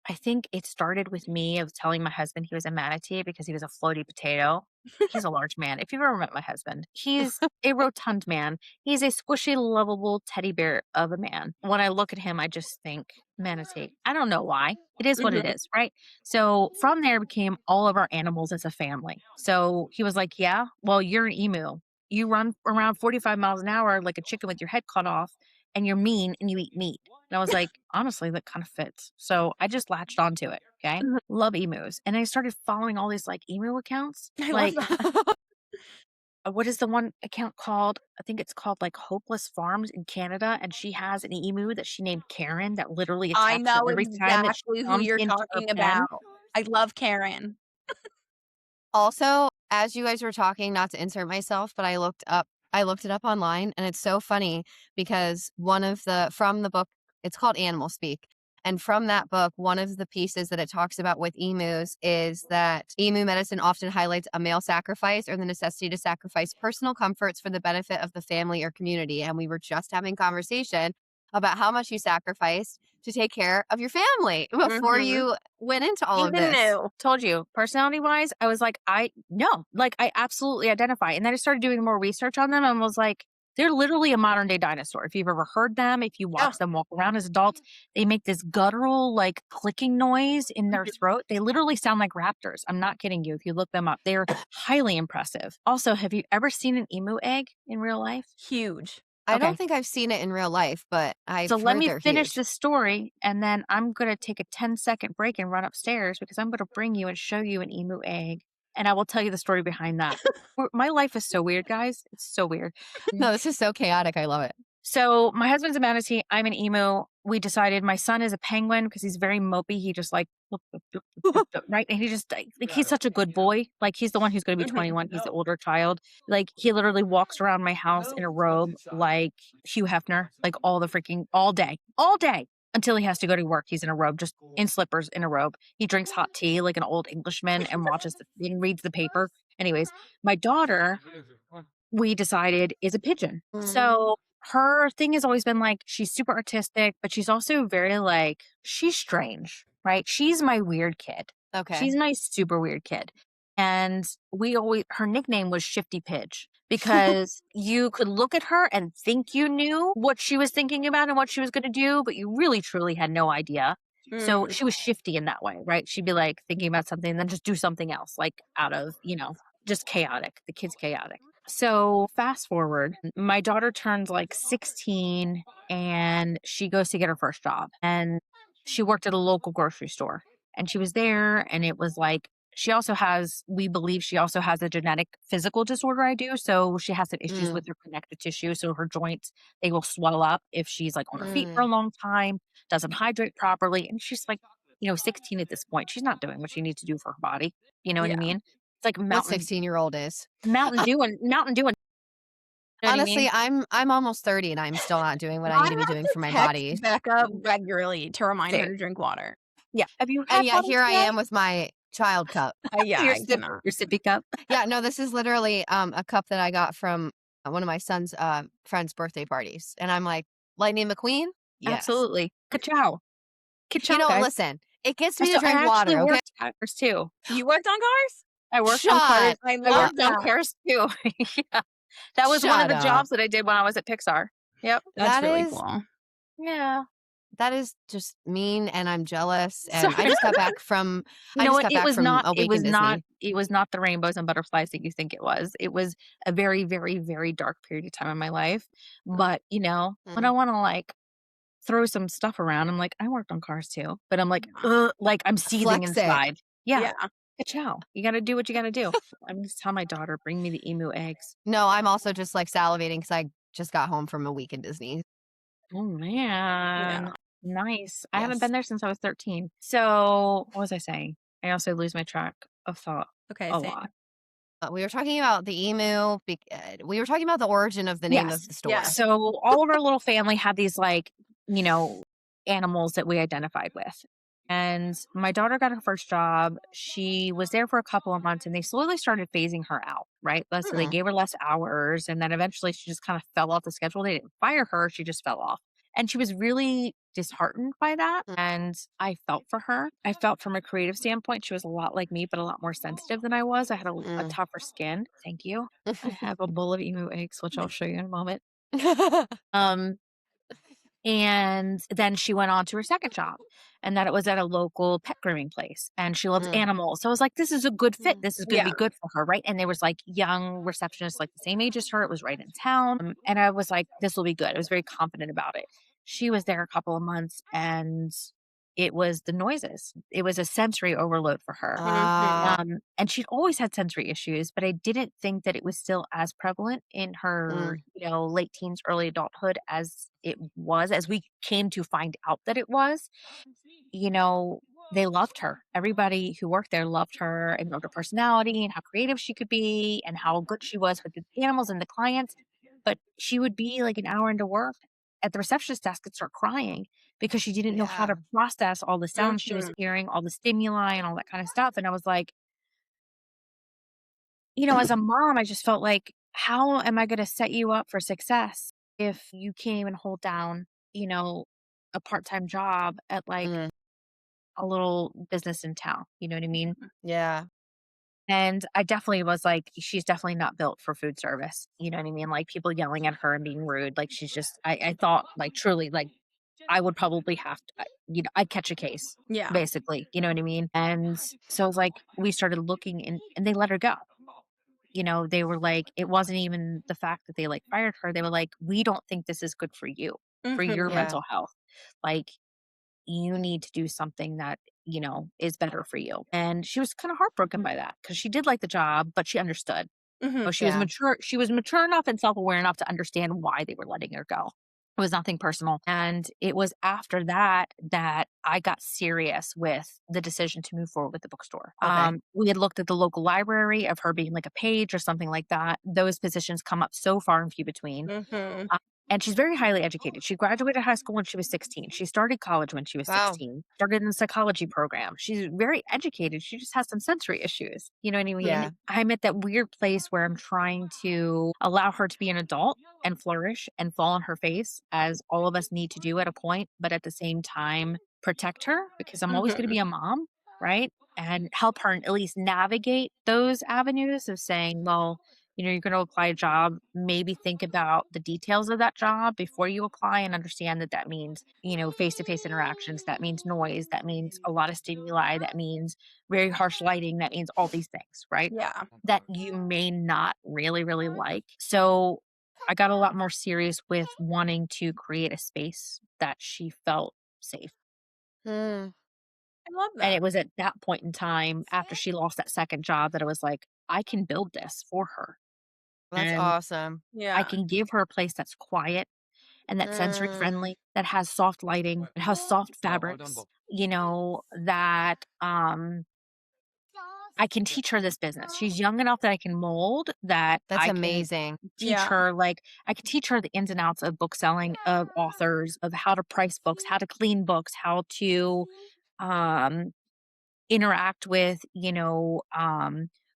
I think it started with me of telling my husband he was a manatee because he was a floaty potato. He's a large man. If you've ever met my husband, he's a rotund man. He's a squishy, lovable teddy bear of a man. When I look at him, I just think manatee. I don't know why. It is what it Mhm. is, right? So from there became all of our animals as a family. So he was like, yeah, well, you're an emu. You run around 45 miles an hour like a chicken with your head cut off, and you're mean and you eat meat. And I was like, honestly, that kind of fits. So I just latched onto it. Okay. Mhm. Love emus. And I started following all these like emu accounts. I love Like, that. what is the one account called? I think it's called like Hopeless Farms in Canada. And she has an emu that she named Karen that literally I attacks her know every time that she exactly who comes you're into her talking pen. about. I love Karen. Also, as you guys were talking, not to insert myself, but I looked it up online, and it's so funny because from the book, it's called Animal Speak. And from that book, one of the pieces that it talks about with emus is that emu medicine often highlights a male sacrifice or the necessity to sacrifice personal comforts for the benefit of the family or community. And we were just having conversation about how much you sacrificed to take care of your family before Mhm. you went into all of Even this. new. Told you, personality wise, I was like, I no, like I absolutely identify. And then I started doing more research on them and was like, they're literally a modern day dinosaur. If you've ever heard them, if you Yeah. watch them walk around as adults, they make this guttural, like clicking noise in their Mhm. throat. They literally sound like raptors. I'm not kidding you. If you look them up, they're highly impressive. Also, have you ever seen an emu egg in real life? Huge. I don't Okay. think I've seen it in real life, but So I've let heard me they're finish huge. this story and then I'm going to take a 10-second break and run upstairs because I'm going to bring you and show you an emu egg. And I will tell you the story behind that. My life is so weird, guys. It's so weird. No, this is so chaotic. I love it. So my husband's a manatee. I'm an emu. We decided my son is a penguin because he's very mopey. He just like look, look, look, look, look, look, right, and he just like he's such a good boy. Like he's the one who's going to be Mhm. 21. He's the older child. Like he literally walks around my house in a robe like Hugh Hefner, like all day until he has to go to work. He's in a robe, just in slippers, in a robe. He drinks hot tea like an old Englishman and and reads the paper. Anyways, my daughter we decided is a pigeon. Mm, So her thing has always been like she's super artistic, but she's also very like she's strange, right? She's my weird kid. okay. She's my super weird kid. And we always her nickname was Shifty Pidge because you could look at her and think you knew what she was thinking about and what she was going to do, but you really truly had no idea. So Mm. she was shifty in that way, right? She'd be like thinking about something and then just do something else, like out of, just chaotic. The kid's chaotic. So fast forward, my daughter turns like 16 and she goes to get her first job. And she worked at a local grocery store. And she was there and it was like we believe she also has a genetic physical disorder I do. So she has some issues Mm, with her connective tissue. So her joints, they will swell up if she's like on her feet for a mm. long time, doesn't hydrate properly. And she's like, 16 at this point. She's not doing what she needs to do for her body. You know what I Yeah. mean? It's like What 16-year-old is? Mountain Dew, know what I mean? Honestly, I'm almost 30 and I'm still not doing what I I need to be have doing to for my text body. Becca regularly to remind her Same. to drink water. Yeah. Have you And had yet water here I today? am with my child cup. Yeah, Your I sip cannot. your sippy cup? Yeah, no, this is literally a cup that I got from one of my son's friend's birthday parties. And I'm like, Lightning McQueen? Yes. Absolutely. Ka-chow. You Ka-chow, know what? guys. Listen, it gets me to So I drink actually water, okay? worked at Cars too. You worked on cars? I worked on cars. Shut I I love up. worked on that. cars too. Yeah. That was one of Shut the up. jobs that I did when I was at Pixar. Yep. That's That really is cool. Yeah. that is just mean and I'm jealous. And Sorry. You I know just what? got back from a It week in was not Disney. it was not the rainbows and butterflies that you think it was. It was a very, very, very dark period of time in my life. But, when I Mm. want to like throw some stuff around, I'm like, I worked on cars too. But I'm like, like I'm seething Flex it. inside. Yeah. Yeah. Ka-chow. You gotta do what you gotta do. I'm just telling my daughter, bring me the emu eggs. No, I'm also just like salivating because I just got home from a week in Disney. Oh Yeah. man. Nice. I haven't Yes. been there since I was 13. So what was I saying? I also lose my track of thought Okay, a same. lot. We were talking about the emu. We were talking about the origin of the name of Yes. the store. Yes. So all of our little family had these like, you know, animals that we identified with. And my daughter got her first job. She was there for a couple of months and they slowly started phasing her out, right? So they Mm. gave her less hours and then eventually she just kind of fell off the schedule. They didn't fire her, she just fell off. And she was really disheartened by that. And I felt for her. I felt from a creative standpoint, she was a lot like me, but a lot more sensitive than I was. I had a Mm. tougher skin. Thank you. I have a bowl of emu eggs, which I'll show you in a moment. Mm. Um, and then she went on to her second job, and that it was at a local pet grooming place, and she loves animals. So I was like, this is a good fit. This is going to Yeah. be good for her, right? And there was like young receptionists, like the same age as her. It was right in town. And I was like, this will be good. I was very confident about it. She was there a couple of months, and it was the noises. It was a sensory overload for her. Ah. And she'd always had sensory issues, but I didn't think that it was still as prevalent in her, Mm. late teens, early adulthood as it was, as we came to find out that it was. You know, they loved her. Everybody who worked there loved her and loved her personality and how creative she could be and how good she was with the animals and the clients. But she would be like an hour into work at the receptionist desk and start crying because she didn't know how Yeah. to process all the sounds she was Mhm. hearing, all the stimuli and all that kind of stuff. And I was like, as a mom, I just felt like, how am I going to set you up for success if you can't even hold down, a part time job at like Mm. a little business in town? You know what I mean? Yeah. And I definitely was like, she's definitely not built for food service. You know what I mean? Like people yelling at her and being rude. Like she's just, I thought like truly, like I would probably have to, I'd catch a case Yeah. basically. You know what I mean? And so I was like, we started looking and they let her go. They were like, it wasn't even the fact that they like fired her. They were like, we don't think this is good for you, for your Mhm. Yeah. mental health. Like, you need to do something that, is better for you. And she was kind of heartbroken by that because she did like the job, but she understood. Mhm. She was Yeah. mature. She was mature enough and self aware enough to understand why they were letting her go. It was nothing personal. And it was after that that I got serious with the decision to move forward with the bookstore. Okay. We had looked at the local library of her being like a page or something like that. Those positions come up so far and few between. Mhm. Uh, and she's very highly educated. She graduated high school when she was 16. She started college when she was Wow. 16, started in the psychology program. She's very educated. She just has some sensory issues. You know what I mean? Yeah. I'm at that weird place where I'm trying to allow her to be an adult and flourish and fall on her face, as all of us need to do at a point, but at the same time, protect her because I'm always going to Mhm. be a mom, right? And help her at least navigate those avenues of saying, well, you're going to apply a job, maybe think about the details of that job before you apply and understand that that means, face to face interactions. That means noise. That means a lot of stimuli. That means very harsh lighting. That means all these things, right? Yeah. That you may not really, really like. So I got a lot more serious with wanting to create a space that she felt safe. Mm. I love And that. it was at that point in time after she lost that second job that I was like, I can build this for her. That's And awesome. I Yeah. can give her a place that's quiet and that's sensory Mm. friendly, that has soft lighting, that has soft fabrics, that I can teach her this business. She's young enough that I can mold, that That's I can amazing. teach Yeah. her, like, I can teach her the ins and outs of book selling, of authors, of how to price books, how to clean books, how to um interact with,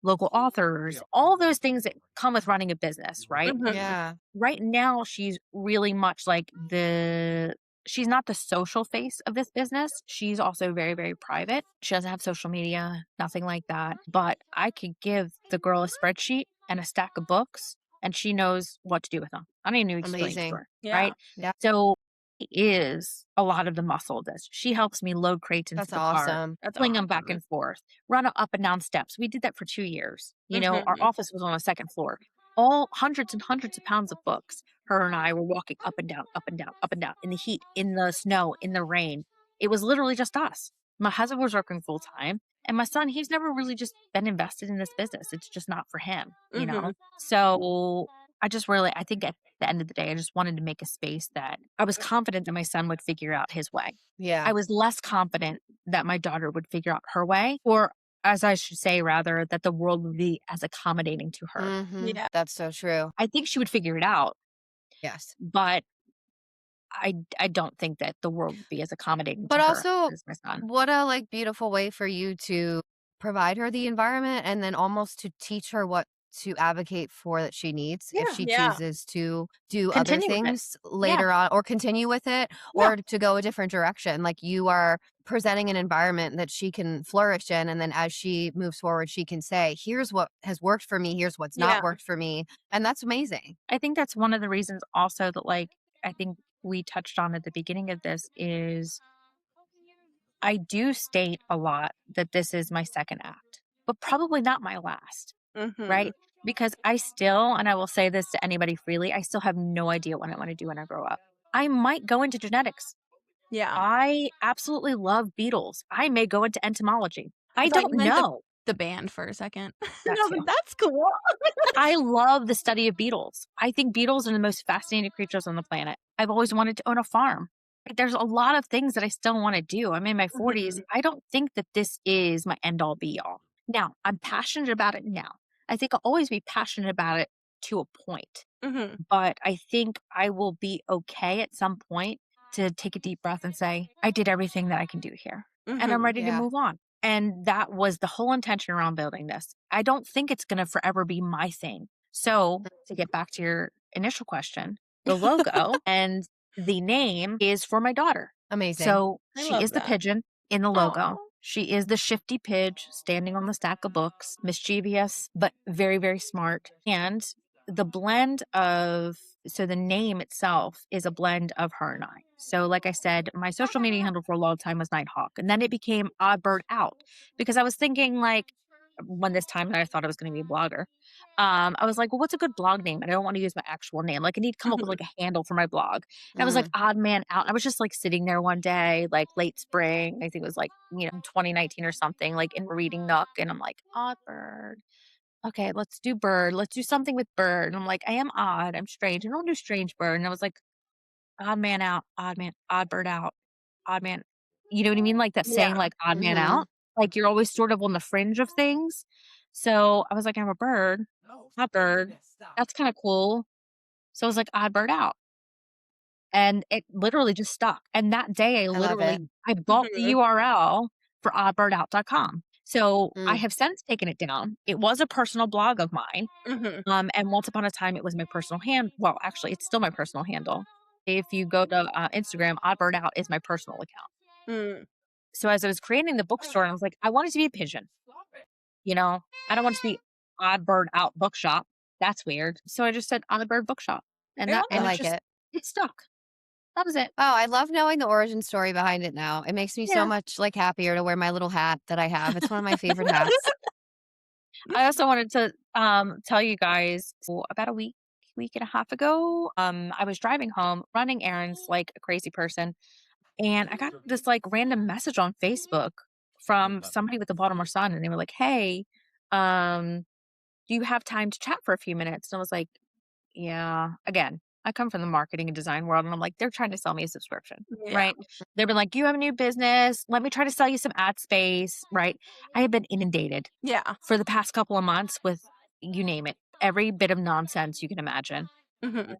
local authors, all those things that come with running a business, right? Mhm. Yeah. Right now, she's really much like she's not the social face of this business. She's also very, very private. She doesn't have social media, nothing like that. But I could give the girl a spreadsheet and a stack of books, and she knows what to do with them. I don't even need to explain to Amazing. her, Yeah. right? Yeah. So it is a lot of the muscle of this. She helps me load crates into That's the cart, awesome. That's fling them back awesome. and forth, run up and down steps. We did that for 2 years. Our Mhm. office was on the second floor, all hundreds and hundreds of pounds of books. Her and I were walking up and down, up and down, up and down in the heat, in the snow, in the rain. It was literally just us. My husband was working full time. And my son, he's never really just been invested in this business. It's just not for him. Mhm. So I think at the end of the day, I just wanted to make a space that I was confident that my son would figure out his way. Yeah. I was less confident that my daughter would figure out her way, or as I should say, rather, that the world would be as accommodating to her. Yeah. That's so true. I think she would figure it out, Yes. but I don't think that the world would be as accommodating to But her also, as my son. what a beautiful way for you to provide her the environment and then almost to teach her what to advocate for that she needs if Yeah. she Yeah. chooses to do other Continue with it. things Yeah. later on or continue with it Yeah. or to go a different direction. Like you are presenting an environment that she can flourish in. And then as she moves forward, she can say, here's what has worked for me, here's what's not Yeah. worked for me. And that's amazing. I think that's one of the reasons also that, like, I think we touched on at the beginning of this is I do state a lot that this is my second act, but probably not my last, Mhm. right? Because I still, and I will say this to anybody freely, I still have no idea what I want to do when I grow up. I might go into genetics. Yeah. I absolutely love beetles. I may go into entomology. I I thought don't you meant know. the band for a second. And That I was too. like, "That's cool." I love the study of beetles. I think beetles are the most fascinating creatures on the planet. I've always wanted to own a farm. Like, there's a lot of things that I still want to do. I'm in my 40s. Mhm. I don't think that this is my end all be all. Now, I'm passionate about it now. I think I'll always be passionate about it to a point, Mhm. but I think I will be okay at some point to take a deep breath and say, I did everything that I can do here and I'm Mhm. ready to Yeah. move on. And that was the whole intention around building this. I don't think it's going to forever be my thing. So, to get back to your initial question, the logo and the name is for my daughter. Amazing. So, I she love is the that. pigeon in the logo. Aw. She is the shifty pidge standing on the stack of books, mischievous, but very, very smart. And the blend of, so the name itself is a blend of her and I. So, like I said, my social media handle for a long time was Nighthawk. And then it became Odd Bird Out because I was thinking, like, when this time that I thought I was going to be a blogger, I was like, well, what's a good blog name? And I don't want to use my actual name. Like, I need to come up with Mhm. like a handle for my blog. And I was like, Mm. Odd Man Out. And I was just like sitting there one day, like late spring. I think it was like, 2019 or something, like in Reading Nook. And I'm like, Odd Bird. Okay, let's do bird. Let's do something with bird. And I'm like, I am odd. I'm strange. I don't do strange bird. And I was like, odd man out, odd man, odd bird out, odd man. You know what I mean? Like that saying, Yeah. like odd man Hmm. out. Like you're always sort of on the fringe of things. So I was like, I'm a bird, odd bird. That's kind of cool. So I was like, odd bird out. And it literally just stuck. And that day I love it. I bought the Mhm. URL for oddbirdout.com. So I Mm. have since taken it down. It was a personal blog of mine. Mhm. And once upon a time, it was my personal well, actually, it's still my personal handle. If you go to Instagram, Odd Bird Out is my personal account. Mm. So as I was creating the bookstore, I was like, I want it to be a pigeon. You know, I don't want it to be Odd Bird Out Bookshop. That's weird. So I just said Odd Bird Bookshop, I love I and that. like it. it stuck. That was it. Oh, I love knowing the origin story behind it now. It makes me so Yeah. much like happier to wear my little hat that I have. It's one of my favorite hats. I also wanted to tell you guys about a week and a half ago, I was driving home running errands like a crazy person, and I got this like random message on Facebook from somebody with the Baltimore Sun, and they were like, "Hey, um, do you have time to chat for a few minutes?" And I was like, yeah. Again, I come from the marketing and design world, and I'm like, they're trying to sell me a subscription, Yeah. right? They've been like, you have a new business. Let me try to sell you some ad space, right? I have been inundated Yeah. for the past couple of months with, you name it, every bit of nonsense you can imagine, Mhm.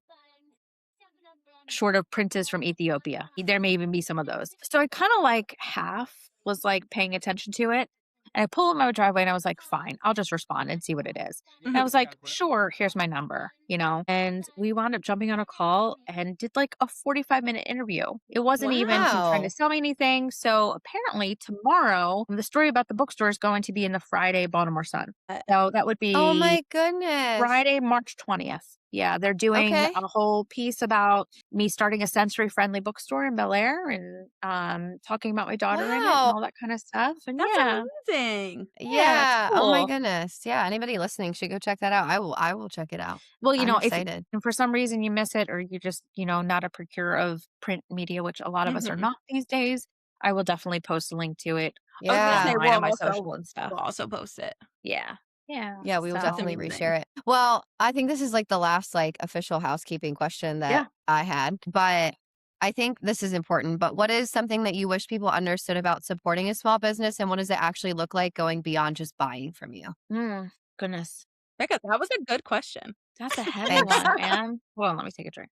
short of princes from Ethiopia. There may even be some of those. So I kind of like half was like paying attention to it. And I pull up my driveway and I was like, fine, I'll just respond and see what it is. And I Mhm. was like, sure, here's my number, And we wound up jumping on a call and did like a 45-minute interview. It wasn't even him trying to Wow. sell me anything. So apparently tomorrow, the story about the bookstore is going to be in the Friday Baltimore Sun. So that would Oh be my goodness. Friday, March 20th. Yeah, they're doing Okay. a whole piece about me starting a sensory friendly bookstore in Bel Air and talking about my daughter in it and Wow. all that kind of stuff. And That's yeah, amazing. yeah, it's Yeah. Oh my cool. goodness. Yeah. Anybody listening should go check that out. I will check it out. Well, I'm if excited. for some reason you miss it or you're just, not a procurer of print media, which a lot of us are Mhm. not these days, I will definitely post a link to it I was gonna say Yeah. online on my social and stuff. we'll also post it. Yeah. Yeah. Yeah, we will That's So, definitely amazing. reshare it. Well, I think this is like the last like official housekeeping question that yeah. I had, but I think this is important. But what is something that you wish people understood about supporting a small business and what does it actually look like going beyond just buying from you? Goodness. Becca, that was a good question. That's a heavy Thanks. one, man. Hold on, let me take a drink.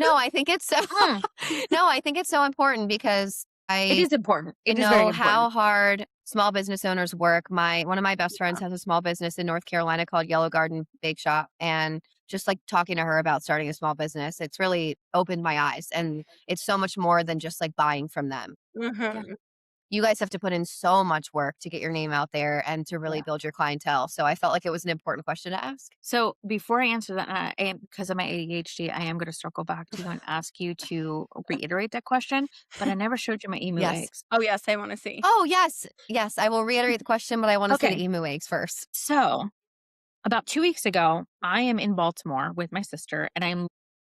No, I think it's so Mm, no, I think it's so important because it I is important. It is very know how important. hard small business owners work. One of my best friends has a small business in North Carolina called Yellow Garden Bake Shop, and just like talking to her about starting a small business, it's really opened my eyes, and it's so much more than just like buying from them. Yeah. Mhm. You guys have to put in so much work to get your name out there and to really Yeah. build your clientele. So I felt like it was an important question to ask. So before I answer that, because of my ADHD, I am going to circle back to you and ask you to reiterate that question. But I never showed you my emu Yes. eggs. Oh, yes, I wanna see. Oh, yes. Yes. I will reiterate the question, but I want to say Okay. the emu eggs first. So about 2 weeks ago, I am in Baltimore with my sister, and I'm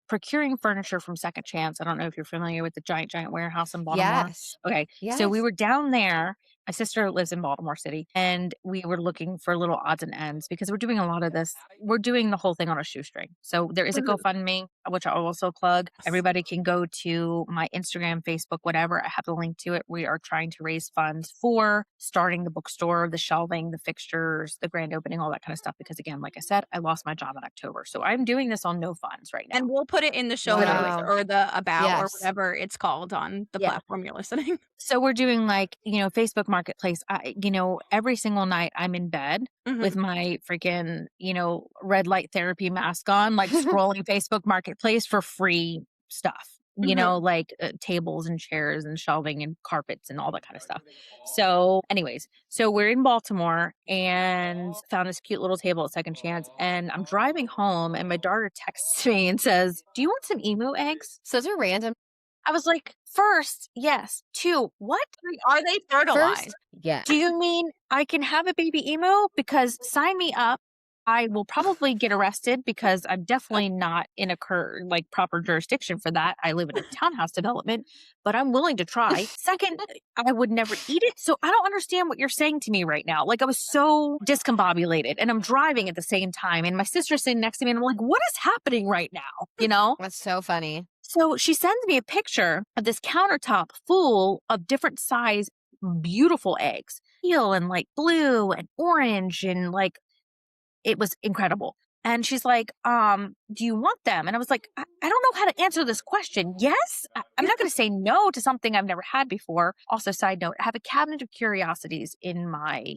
procuring furniture from Second Chance. I don't know if you're familiar with the giant warehouse in Baltimore. Yes. Okay. So we Yes. were down there. My sister lives in Baltimore City, and we were looking for little odds and ends because we're doing a lot of this. We're doing the whole thing on a shoestring. So there is a Mhm. GoFundMe, which I'll also plug. Everybody can go to my Instagram, Facebook, whatever. I have the link to it. We are trying to raise funds for starting the bookstore, the shelving, the fixtures, the grand opening, all that kind of stuff. Because again, like I said, I lost my job in October. So I'm doing this on no funds right now. And we'll put it in the show notes Wow. or the about or Yes. whatever it's called on the Yeah. platform you're listening. So we're doing like, Facebook Marketplace. Every single night I'm in bed with Mhm. my freaking, red light therapy mask on, like scrolling Facebook Marketplace for free stuff, Mhm. like tables and chairs and shelving and carpets and all that kind of stuff. So, anyways, so we're in Baltimore and found this cute little table at Second Chance. And I'm driving home and my daughter texts me and says, "Do you want some emu eggs?" So those are random. I was like, first, yes. Two, what? Are they fertilized? First, yeah. Do you mean I can have a baby emu? Because sign me up. I will probably get arrested because I'm definitely not in a proper jurisdiction for that. I live in a townhouse development, but I'm willing to try. Second, I would never eat it. So I don't understand what you're saying to me right now. Like I was so discombobulated and I'm driving at the same time. And my sister's sitting next to me and I'm like, what is happening right now? That's so funny. So she sends me a picture of this countertop full of different size, beautiful eggs, teal and like blue and orange and like it was incredible. And she's like, do you want them? And I was like, I don't know how to answer this question. Yes, I'm not going to say no to something I've never had before. Also, side note, I have a cabinet of curiosities in my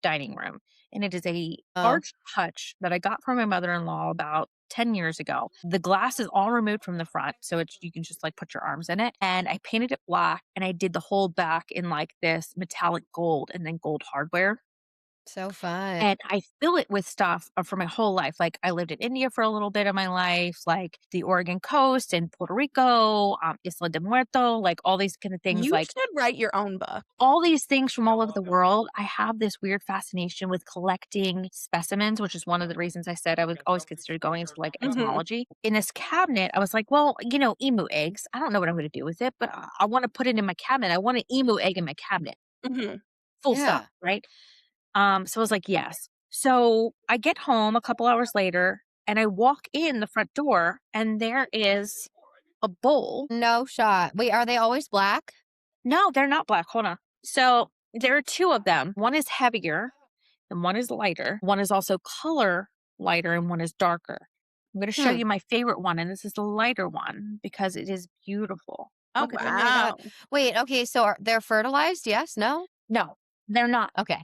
dining room, and it is a Oh, arched hutch that I got from my mother-in-law about 10 years ago. The glass is all removed from the front, so you can just like put your arms in it. And I painted it black, and I did the whole back in like this metallic gold and then gold hardware. so fun. And I fill it with stuff for my whole life. Like I lived in India for a little bit of my life, like the Oregon coast and Puerto Rico, Isla de Muerto, like all these kind of things, You like should write your own book. all these things from all over the world. I have this weird fascination with collecting specimens, which is one of the reasons I said I would always consider going into like Mhm. entomology. In this cabinet, I was like, well, emu eggs. I don't know what I'm going to do with it, but I want to put it in my cabinet. I want an emu egg in my cabinet. Mhm. Full stop, Yeah. right? So I was like, yes. So I get home a couple hours later and I walk in the front door and there is a bowl. No shot. Wait, are they always black? No, they're not black. Hold on. So there are two of them. One is heavier and one is lighter. One is also color lighter and one is darker. I'm going to show Hmm. you my favorite one. And this is the lighter one because it is beautiful. Oh, Look at Oh it. my God. wow. Wait, okay, so they're fertilized? Yes? No? No, they're not. Okay.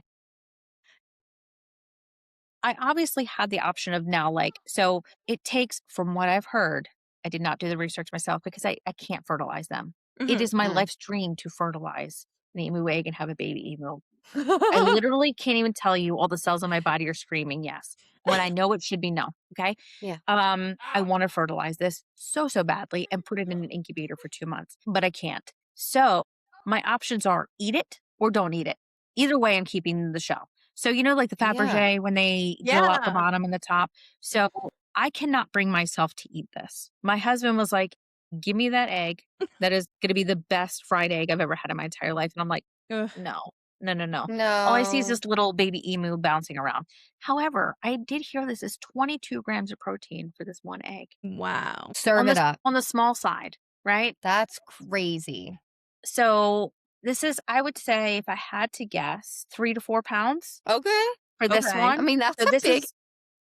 I obviously had the option of now, so it takes, from what I've heard, I did not do the research myself because I can't fertilize them. It Mhm. is my Mm. life's dream to fertilize an emu egg and have a baby emu. I literally can't even tell you all the cells in my body are screaming yes. When I know it should be no. Okay. Yeah. I want to fertilize this so badly and put it in an incubator for 2 months, but I can't. So my options are eat it or don't eat it. Either way, I'm keeping the shell. So like the Yeah. Fabergé when they drill out the Yeah. bottom and the top. So I cannot bring myself to eat this. My husband was like, "Give me that egg. That is going to be the best fried egg I've ever had in my entire life." And I'm like, Ugh. "No, no, no, no." All I see is No. this little baby emu bouncing around. However, I did hear this is 22 grams of protein for this one egg Wow. Serve it up. on the small side, right? That's crazy. So this is, I would say, if I had to guess, 3 to 4 pounds Okay. for this Okay. one. I mean, that's So a this big. is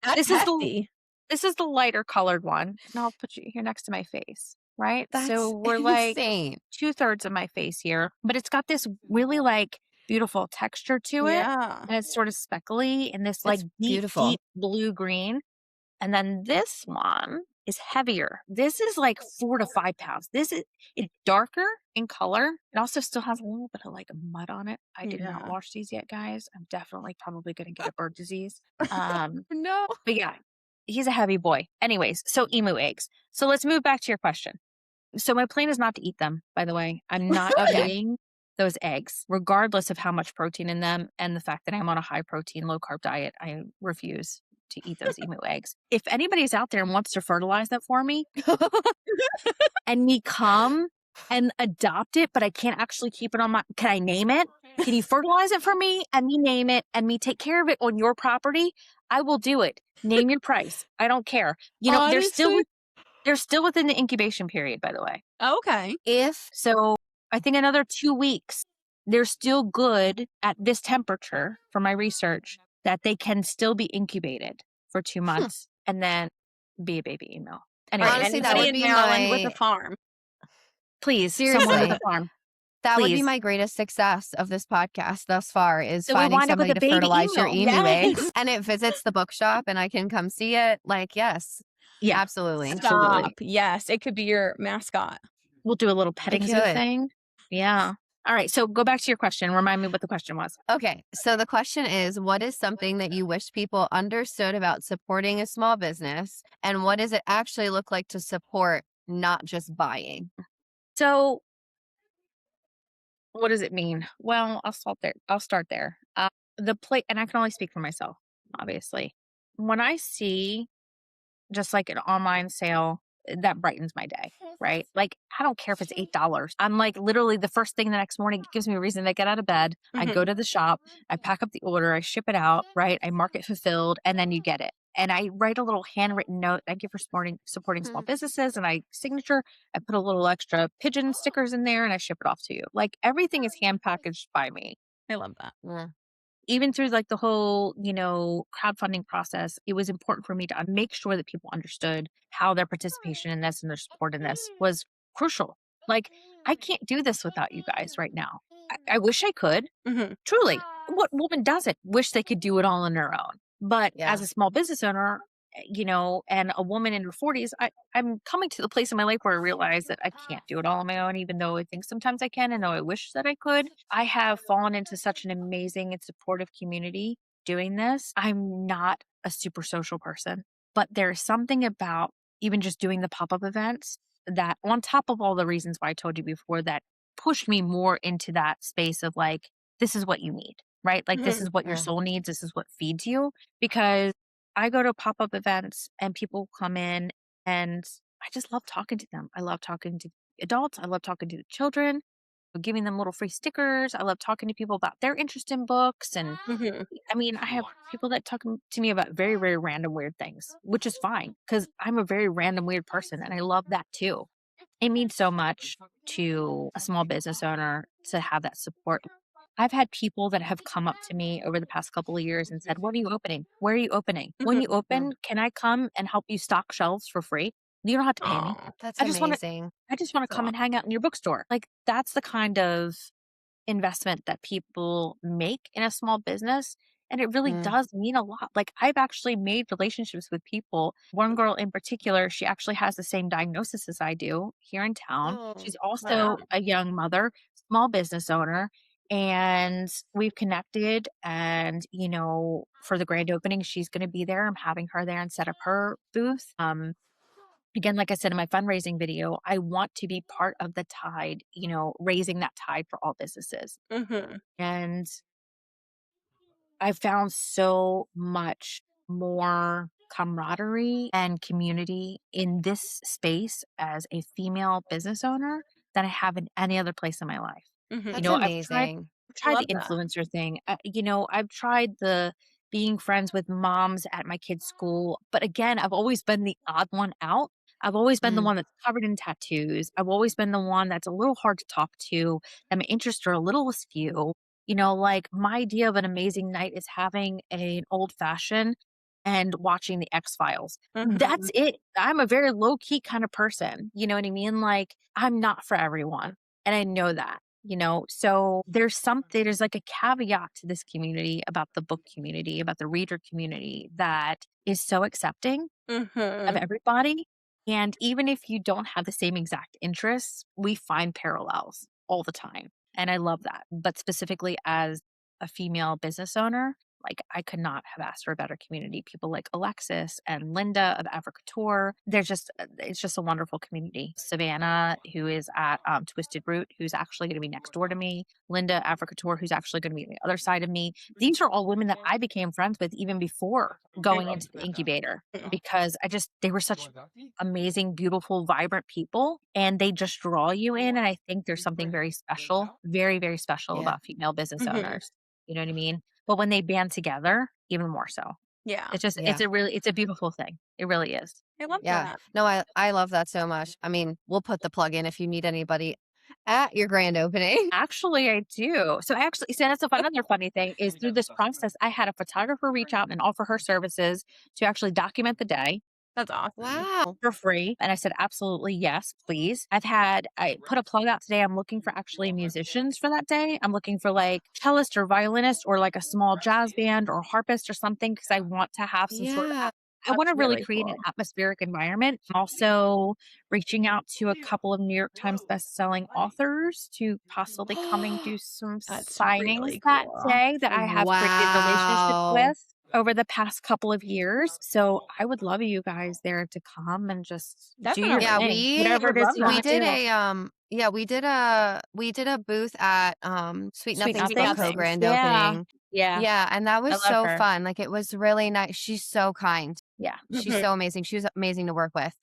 That's this is the hefty. this is the lighter colored one, and I'll put you here next to my face, right? That's So we're like insane. 2/3 of my face here, but it's got this really like beautiful texture to it. Yeah. And it's sort of speckly in this like It's deep, beautiful. deep blue green. And then this one is heavier. This is like 4 to 5 pounds. This is it's darker in color. It also still has a little bit of like mud on it. I did not Yeah. wash these yet, guys. I'm definitely probably gonna get a bird disease. Um, No. but yeah, he's a heavy boy. Anyways, so emu eggs. So let's move back to your question. So my plan is not to eat them, by the way. I'm not Okay. eating those eggs, regardless of how much protein in them and the fact that I'm on a high protein, low carb diet. I refuse to eat those emu eggs. If anybody's out there and wants to fertilize that for me and me come and adopt it, but I can't actually keep it on my, can I name it? Can you fertilize it for me and me name it and me take care of it on your property? I will do it. Name your price. I don't care. You know, Honestly. they're still within the incubation period, by the way. Okay. So I think another 2 weeks, they're still good at this temperature for my research that they can still be incubated for 2 months and then be a baby email. Anyway, Honestly, that Anybody would in be Maryland with a my farm. please, someone with seriously. a farm. That would be Please. my greatest success of this podcast thus far is So we finding wind up with somebody a to baby fertilize your emu. emu eggs Yes. and it visits the bookshop and I can come see it. Like, yes, Yeah, absolutely. absolutely. Stop. Yes, it could be your mascot. We'll do a little It petting zoo could. thing. Yeah. All right. So go back to your question. Remind me what the question was. Okay, so the question is, what is something that you wish people understood about supporting a small business? And what does it actually look like to support, not just buying? So what does it mean? Well, I'll start there. The plate, and I can only speak for myself, obviously. When I see just like an online sale, that brightens my day, right? Like, I don't care if it's $8. I'm like, literally, the first thing the next morning gives me a reason to get out of bed. I Mhm. go to the shop, I pack up the order, I ship it out, right? I mark it fulfilled, and then you get it. And I write a little handwritten note. Thank you for supporting small businesses. And I signature, I put a little extra pigeon stickers in there and I ship it off to you. Like everything is hand packaged by me. I love that. Mm, Even through like the whole, crowdfunding process, it was important for me to make sure that people understood how their participation in this and their support in this was crucial. Like, I can't do this without you guys right now. I wish I could, Mhm. truly. What woman doesn't wish they could do it all on their own? But yeah. as a small business owner, and a woman in her 40s, I'm coming to the place in my life where I realize that I can't do it all on my own, even though I think sometimes I can and though I wish that I could. I have fallen into such an amazing and supportive community doing this. I'm not a super social person, but there's something about even just doing the pop up events that, on top of all the reasons why I told you before, that pushed me more into that space of like, this is what you need, right? Like, this Mhm. is what your Yeah. soul needs. This is what feeds you. Because I go to pop up events and people come in and I just love talking to them. I love talking to adults. I love talking to the children, giving them little free stickers. I love talking to people about their interest in books. And Mhm. I mean, I have people that talk to me about very, very random, weird things, which is fine because I'm a very random, weird person and I love that too. It means so much to a small business owner to have that support. I've had people that have come up to me over the past couple of years and said, "What are you opening? Where are you opening? When Mhm. you open, can I come and help you stock shelves for free? You don't have to pay me. Aw. That's I just want to amazing. I just want to come and hang out in your bookstore." Like that's the kind of investment that people make in a small business. And it really Mm. does mean a lot. Like I've actually made relationships with people. One girl in particular, she actually has the same diagnosis as I do here in town. Oh, She's Wow. also a young mother, small business owner. And we've connected. And, for the grand opening, she's going to be there. I'm having her there and set up her booth. Again, like I said in my fundraising video, I want to be part of the tide, raising that tide for all businesses. Mhm. And I found so much more camaraderie and community in this space as a female business owner than I have in any other place in my life. Mhm. that's I've tried amazing. the Love that. influencer thing. I've tried the being friends with moms at my kids' school, but again, I've always been the odd one out. I've always been the Mm. one that's covered in tattoos. I've always been the one that's a little hard to talk to, that my interests are a little askew. Like my idea of an amazing night is having an old fashioned and watching the X Files. Mhm. That's it. I'm a very low key kind of person. You know what I mean? Like I'm not for everyone. And I know that. So there's like a caveat to this community about the book community, about the reader community that is so accepting of Mhm. everybody. And even if you don't have the same exact interests, we find parallels all the time. And I love that. But specifically as a female business owner, like I could not have asked for a better community. People like Alexis and Linda of Africator. It's just a wonderful community. Savannah, who is at Twisted Root, who's actually going to be next door to me. Linda Africator, who's actually going to be on the other side of me. These are all women that I became friends with even before I going love into the that. incubator Mm. because they were such amazing, beautiful, vibrant people and they just draw you in. And I think there's something very special, very, very special Yeah. about female business Mhm. owners. You know what I mean? But when they band together, even more so. Yeah. Yeah. It's a beautiful thing. It really is. I love Yeah. that. No, I love that so much. I mean, we'll put the plug in if you need anybody at your grand opening. Actually, I do. So that's another funny thing is through this process, I had a photographer reach out and offer her services to actually document the day That's awesome. Wow. for free. And I said, absolutely, yes, please. I put a plug out today. I'm looking for actually musicians for that day. I'm looking for like cellist or violinist or like a small jazz band or harpist or something because I want to have some sort of Yeah. I want That's to really really create an cool. atmospheric environment. I'm also reaching out to a couple of New York Times best-selling authors to possibly come and do some That's signings really that cool. day that I have created relationships Wow. with over the past couple of years. So I would love you guys there to come and just do your Yeah, Definitely. thing, we whatever Would it is love you we want that. to did do. we did a booth at Sweet Sweet Nothing's Sweet book nothings. Nothings. co-grand Yeah. opening. Yeah. Yeah, and that I was love so her. fun. Like it was really nice. She's so kind. Yeah. She's Mhm. so amazing. She was amazing to work with.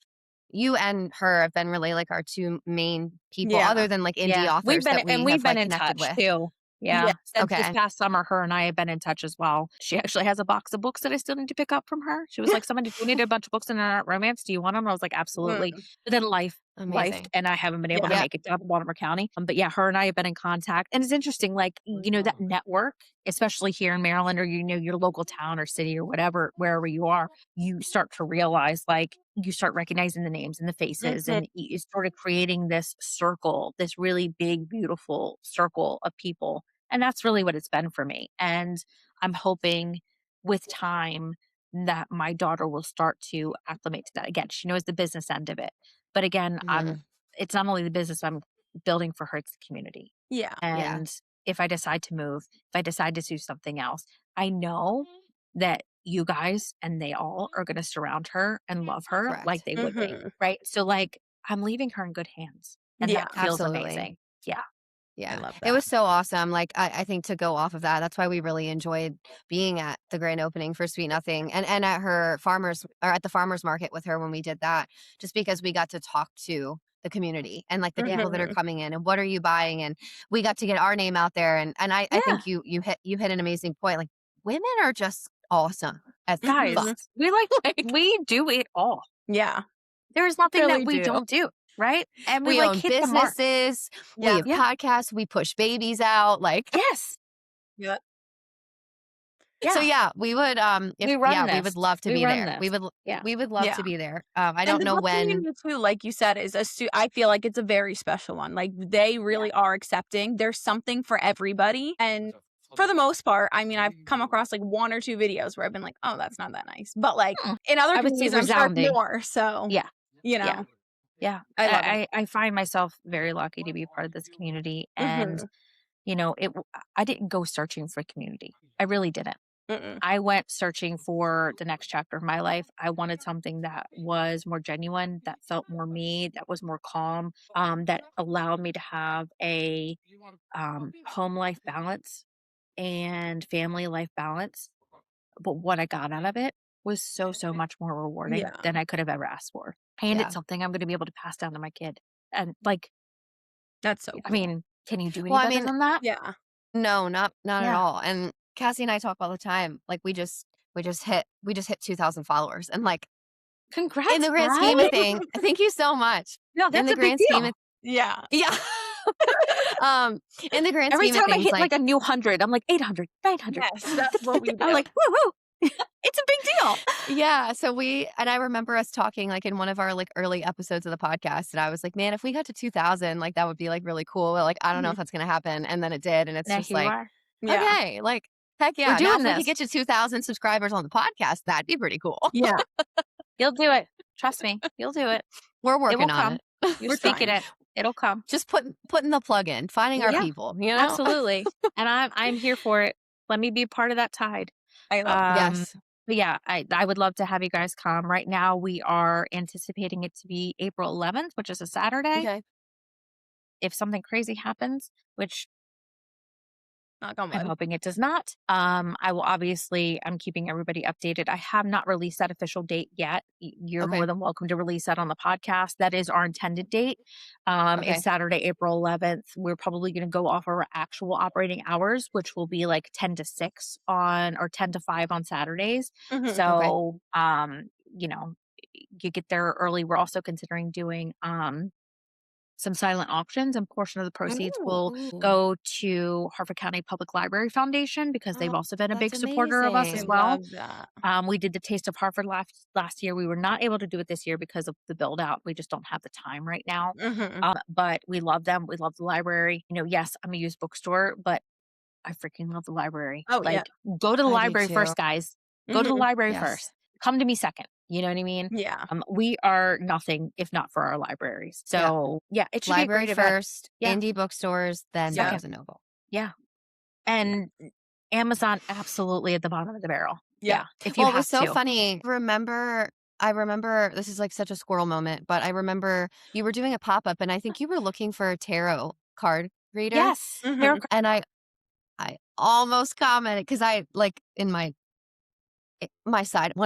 You and her have been really like our two main people, Yeah. other than like indie Yeah. authors that we We've have been like in connected touch with. too. Yeah. Yeah. Since this Okay. past summer, her and I have been in touch as well. She actually has a box of books that I still need to pick up from her. She was like, somebody donated a bunch of books in an romance. Do you want them? I was like, absolutely. Mm. But then life, Amazing. and I haven't been able to Yeah. Yeah. make it to Baltimore County. But yeah, her and I have been in contact. And it's interesting, like, that network, especially here in Maryland or, your local town or city or whatever, wherever you are, you start to realize, like, you start recognizing the names and the faces Mhm. and you sort of creating this circle, this really big, beautiful circle of people. And that's really what it's been for me. And I'm hoping with time that my daughter will start to acclimate to that. Again, she knows the business end of it. But again, Mhm. it's not only the business I'm building for her, it's the community. Yeah. Yeah. And if I decide to move, if I decide to do something else, I know that you guys and they all are going to surround her and love her like Correct. they would be. Mhm. Right. So, like, I'm leaving her in good hands. And Yeah. that feels Absolutely. amazing. Yeah. I Yeah. love It that. was so awesome. Like I think to go off of that, that's why we really enjoyed being at the grand opening for Sweet Nothing and at her farmers or at the farmers market with her when we did that, just because we got to talk to the community and like the Yeah. people that are Mhm. coming in and what are you buying, and we got to get our name out there, and I Yeah. think you hit an amazing point. Like women are just awesome as Guys, fuck. we we do it all. Yeah. There's nothing that Really we do. don't do. Right. And we We like own hit the mark. businesses, we Yeah. have Yeah. podcasts, we push babies out, like Yes. Yeah. so Yeah. yeah, we would We run we this. would love to We be run there. this. Yeah. We would love Yeah. to be there. I And don't the know book when. community too, like you said, is I feel like it's a very special one. Like they Yeah. really are accepting. There's something for everybody. And for the most part, I mean, I've come across like one or two videos where I've been like, oh, that's not that nice. But like Hmm. in other I would say communities, I'm sure it's resounding. more. So, Yeah. you Yeah. know, Yeah. I love it. I find myself very lucky to be part of this community. And, Mhm. I didn't go searching for community. I really didn't. Mm-mm. I went searching for the next chapter of my life. I wanted something that was more genuine, that felt more me, that was more calm, that allowed me to have a home life balance and family life balance. But what I got out of it was so, so much more rewarding Yeah. than I could have ever asked for. And Yeah. it's something I'm going to be able to pass down to my kid. And like, That's so cool. I mean, can you do any Well, I better mean, than that? Yeah. no, not at Yeah. all. And Cassie and I talk all the time. Like we just hit 2,000 followers, and like Congrats, in the grand scheme right? of things, thank you so much. No, In that's the a big grand scheme deal. of Yeah. yeah. In the grand Every scheme of time I things, hit like like a new 100, I'm like 800, 900. Yes. That's what we do. I'm like, woo woo. It's a big deal. Yeah. So I remember us talking like in one of our like early episodes of the podcast. And I was like, man, if we got to 2000, like that would be like really cool. But, like, I don't know if that's going to happen. And then it did. And it's Now just here you like, are. Yeah. okay, like, heck We're yeah. Now, doing if we this. could get you 2000 subscribers on the podcast, that'd be pretty cool. Yeah. You'll do it. Trust me. You'll do it. We're It will working on come. it. You're We're speaking trying. it. It'll come. Just putting the plug in, finding our Yeah, people, you know? Absolutely. And I'm here for it. Let me be part of that tide. I love that. Yes. But yeah, I would love to have you guys come. Right now, we are anticipating it to be April 11th, which is a Saturday. Okay. If something crazy happens, which Knock on I'm wood. hoping it does not, I will obviously, I'm keeping everybody updated. I have not released that official date yet. You're Okay. more than welcome to release that on the podcast. That is our intended date. Okay. It's Saturday, April 11th. We're probably going to go off our actual operating hours, which will be like 10 to 6 or 10 to 5 on Saturdays. Mhm. So, you know, you get there early. We're also considering doing some silent auctions, and portion of the proceeds will go to Harford County Public Library Foundation because they've Oh, also been a big that's supporter of us I as amazing. well. love that. We did the Taste of Harford last year. We were not able to do it this year because of the build out. We just don't have the time right now. Mhm. But we love them. We love the library. You know, yes, I'm a used bookstore, but I freaking love the library. Oh, yeah. Like, go to the I do library too. first, guys. Go to the Mhm. library Yes. first. Come to me second. You know what I mean? Yeah. We are nothing if not for our libraries. So yeah, it should Library be a great event. first, Yeah. indie bookstores, then Yeah. Barnes and Noble. Yeah. And Amazon absolutely at the bottom of the barrel. Yeah. If you Well, it have was so to. funny. I remember this is like such a squirrel moment, but I remember you were doing a pop up, and I think you were looking for a tarot card reader. Yes. Mhm. They're- And I almost commented because I like in one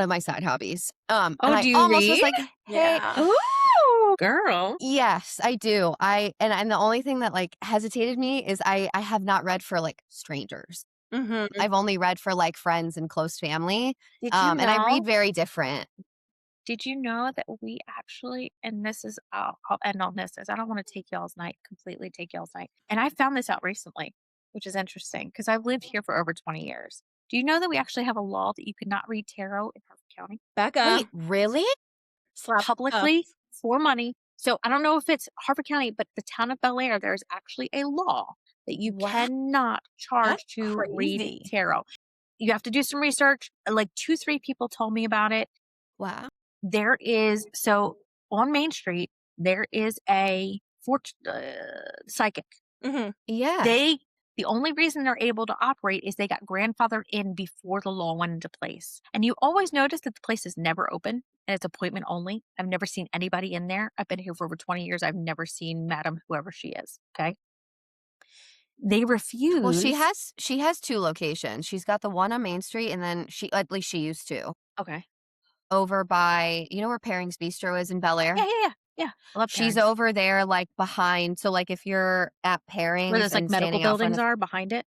of my side hobbies. And Oh, I do you almost was read? like, hey, Yeah. Ooh, girl. yes, I do. And the only thing that like hesitated me is I have not read for like strangers. Mhm. I've only read for like friends and close family. Did you know? And I read very different. Did you know that we actually, and this is, I'll end on this, as I don't want to completely take y'all's night. And I found this out recently, which is interesting because I've lived here for over 20 years. Do you know that we actually have a law that you cannot read tarot in Harford County Becca. Wait, really? Slap up. publicly for money? So I don't know if it's Harford County, but the town of Bel Air, there's actually a law that you Wow. cannot charge That's to read crazy. tarot. You have to do some research. Like 2-3 people told me about it. Wow. There is, so on Main Street, there is a psychic. Mhm. Yeah. The only reason they're able to operate is they got grandfathered in before the law went into place. And you always notice that the place is never open and it's appointment only. I've never seen anybody in there. I've been here for over 20 years. I've never seen Madam whoever she is. Okay. They refuse. Well, she has 2 locations. She's got the one on Main Street, and then at least she used to, Okay. over by, you know where Paring's Bistro is in Bel Air? Yeah. I love She's Paring's. over there, like behind. So, like, if you're at Paring's Where those like and medical standing out front buildings of, are behind it.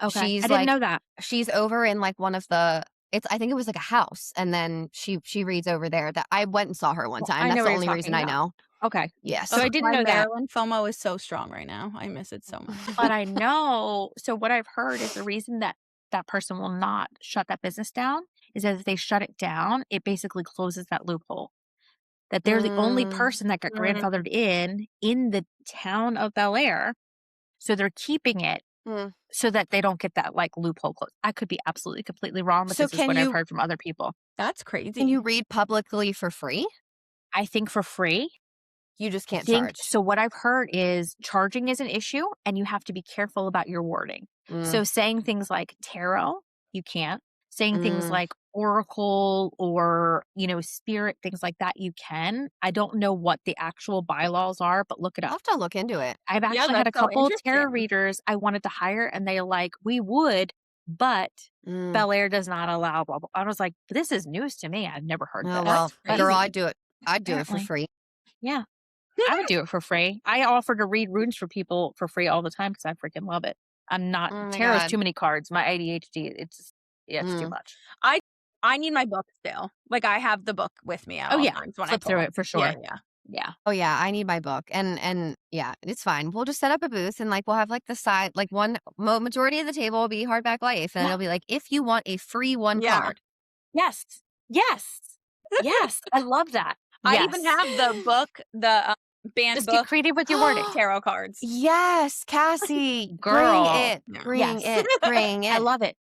Okay. she's I didn't like, know that. she's over in like one of the. I think it was like a house, and then she reads over there. That I went and saw her one Well, time. I That's know the what only you're reason talking I about. know. Okay. Yes. So I didn't My know that. Maryland FOMO is so strong right now. I miss it so much. But I know. So what I've heard is the reason that that person will not shut that business down is that if they shut it down, it basically closes that loophole. That they're the only Mm. person that got Mm. grandfathered in the town of Bel Air. So they're keeping it Mm. so that they don't get that like loophole closed. I could be absolutely completely wrong, but So this is can what I've you- heard from other people. That's crazy. Can you read publicly for free? I think for free. You just I can't think charge. so. What I've heard is charging is an issue, and you have to be careful about your wording. Mm. So saying things like tarot, you can't. Saying things Mm. like oracle or, spirit, things like that, you can. I don't know what the actual bylaws are, but look it I'll up. have to look into it. I've actually had a that's so couple tarot interesting. readers I wanted to hire, and they're like, we would, but Mm. Bel Air does not allow blah, blah. I was like, this is news to me. I've never heard Oh, this. well, That's girl, crazy. I'd do it. I'd do it for Apparently. free. Yeah. I would do it for free. I offer to read runes for people for free all the time because I freaking love it. I'm not, Oh my tarot's God. too many cards. My ADHD, it's too Mm. much. I need my book still. Like I have the book with me at Oh, all yeah. times when Flip I through pull. it for sure. Yeah. Yeah. Oh yeah, I need my book. And yeah, it's fine. We'll just set up a booth and like we'll have like the side like one majority of the table will be hardback life and Yeah. it'll be like if you want a free one Yeah. card. Yes. Yes. Yes. I love that. I even Yes. have the book, the banned Just get book creative with your wording. tarot cards. Yes, Cassie, bring Girl. it, Yeah. bring Yes. it, bring I it. love it.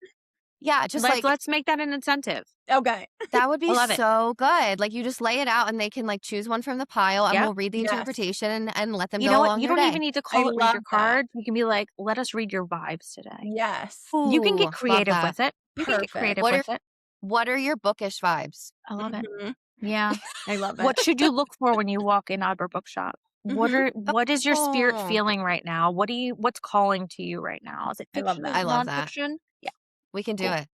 Yeah, just like Let's make that an incentive. Okay. that would I be love it. so good. Like you just lay it out and they can like choose one from the pile and Yep. we'll read the Yes. interpretation and let them You go know what? along You their don't day. even need to I call it read love your that. cards. You can be like, let us read your vibes today. Yes. You can get Ooh, love creative that. with it. You can get Perfect. creative What are with it. what are your bookish vibes? I love it. Mhm. Yeah. I love What it. should you look for when you walk in Odd Bird Bookshop? Mhm. What is your spirit Oh, feeling right now? What's calling to you right now? Is it I love fiction? Is that. I it love that. nonfiction? Yeah, We can do cool. it.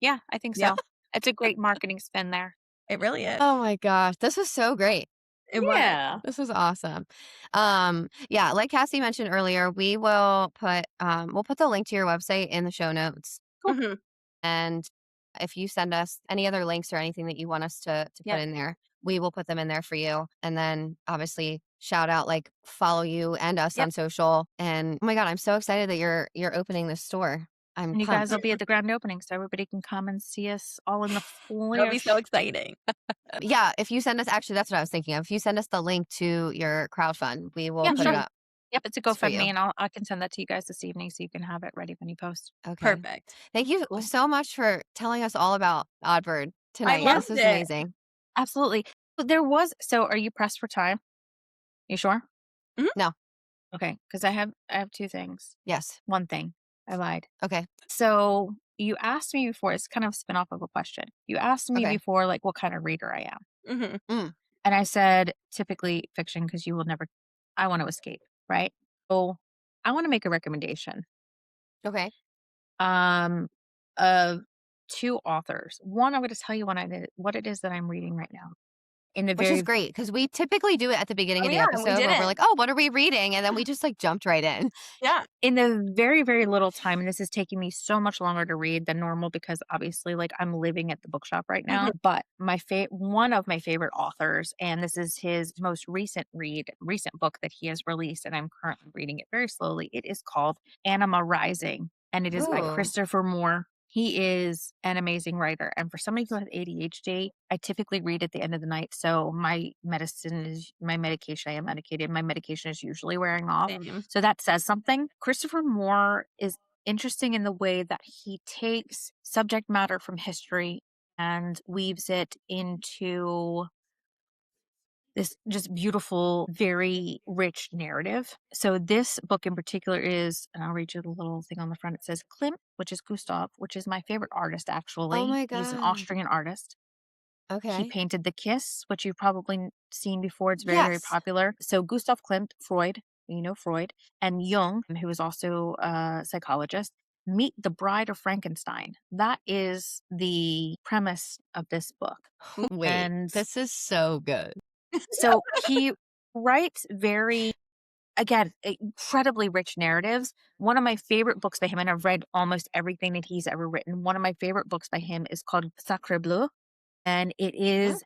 Yeah, I think Yeah, so. It's a great marketing spin there. it really is. Oh my gosh, this was so great. It was. Yeah. This was awesome. Yeah, like Cassie mentioned earlier, we'll put the link to your website in the show notes. Cool. Mhm. And if you send us any other links or anything that you want us to put Yep. in there, we will put them in there for you. And then obviously shout out like follow you and us Yep. on social. And oh my God, I'm so excited that you're opening this store. I'm And you guys will pumped. be at the grand opening, so everybody can come and see us all in the It'll be so flesh. exciting. Yeah, if you send us actually that's what I was thinking of. If you send us the link to your crowdfund, we will Yeah, put it sure. Mhm. up. Yep, it's a It's for GoFundMe, you. and I can send that to you guys this evening so you can have it ready when you post. Okay. Perfect. Thank you Cool. so much for telling us all about Odd Bird I tonight. Yeah, This loved was it. amazing. absolutely. But so are you pressed for time? You sure? Mhm. No. Okay, because I have two things. Yes. One thing. I lied. Okay. So you asked me before, it's kind of a spin off of a question. You asked me Okay. before, like, what kind of reader I am. Mhm. Mm. And I said, typically fiction, because I want to escape, right? So I want to make a recommendation Okay. um, of two authors. One, I'm going to tell you what it is that I'm reading right now. In the Which is very great because we typically do it at the beginning Oh, of the yeah, and we episode where we're didn't. like, oh, what are we reading? And then we just like jumped right in. Yeah. in the very, very little time, and this is taking me so much longer to read than normal because obviously, like, I'm living at the bookshop right now. Mhm. But one of my favorite authors, and this is his most recent book that he has released, and I'm currently reading it very slowly. It is called Anima Rising, and it is by Ooh. Christopher Moore. He is an amazing writer. And for somebody who has ADHD, I typically read at the end of the night. So my medication, I am medicated. My medication is usually wearing off. Same. So that says something. Christopher Moore is interesting in the way that he takes subject matter from history and weaves it into this just beautiful, very rich narrative. So this book in particular is, and I'll read you the little thing on the front. It says Klimt, which is Gustav, which is my favorite artist Oh actually. my He's an God. Austrian artist. He Okay. painted The Kiss, which you've probably seen before. It's very, very Yes. popular. So Gustav Klimt, Freud, Freud, and Jung, who is also a psychologist, meet the bride of Frankenstein. That is the premise of this book. Wait, And this is so good. so he writes again, incredibly rich narratives. One of my favorite books by him, and I've read almost everything that he's ever written. One of my favorite books by him is called Sacre Bleu. And it Mm. is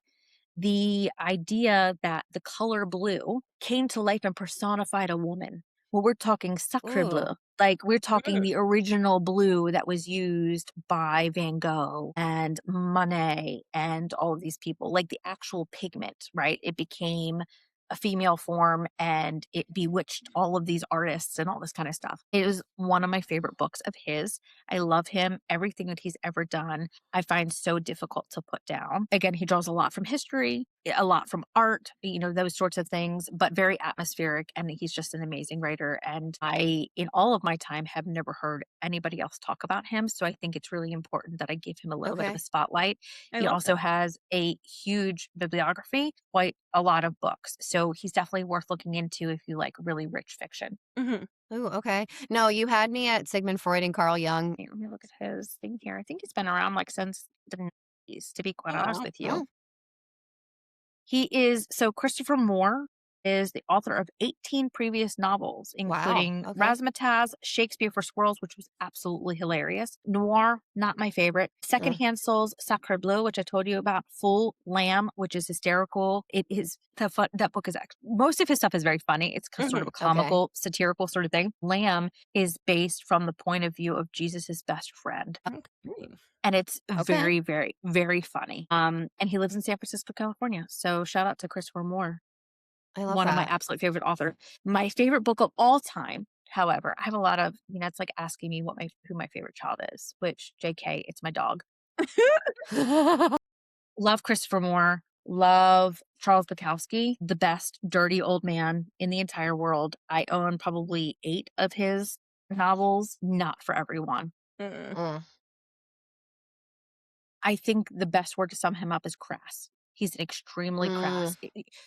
the idea that the color blue came to life and personified a woman. Well, we're talking sacre Ooh. bleu. Like we're talking Mm. the original blue that was used by Van Gogh and Monet and all of these people, like the actual pigment, right? It became a female form and it bewitched all of these artists and all this kind of stuff. It was one of my favorite books of his. I love him, everything that he's ever done. I find so difficult to put down. Again, he draws a lot from history, a lot from art, those sorts of things, but very atmospheric. And he's just an amazing writer. And I, in all of my time, have never heard anybody else talk about him. So I think it's really important that I give him a little bit of Okay. a spotlight. I He love also that. has a huge bibliography, quite a lot of books. So he's definitely worth looking into if you like really rich fiction. Mhm. Ooh, okay. No, you had me at Sigmund Freud and Carl Jung. Let me look at his thing here. I think he's been around like since the 90s, to be quite honest Aw. with you. He is so Christopher Moore is the author of 18 previous novels, Wow. including Okay. Razzmatazz, Shakespeare for Squirrels, which was absolutely hilarious, Noir, not my favorite, Secondhand Souls, Sacre Bleu, which I told you about, Full Lamb, which is hysterical. It is that book is most of his stuff is very funny. It's sort of a comical, satirical sort of thing. Lamb is based from the point of view of Jesus's best friend. Okay. And it's Okay. very, very, very funny. And he lives in San Francisco, California. So shout out to Christopher Moore, I love one of my that. absolute favorite authors. My favorite book of all time, however, I have a lot of, it's like asking me who my favorite child is, which JK, it's my dog. Love Christopher Moore. Love Charles Bukowski, the best dirty old man in the entire world. I own probably 8 of his novels. Not for everyone. Mm. I think the best word to sum him up is crass. He's an extremely crass.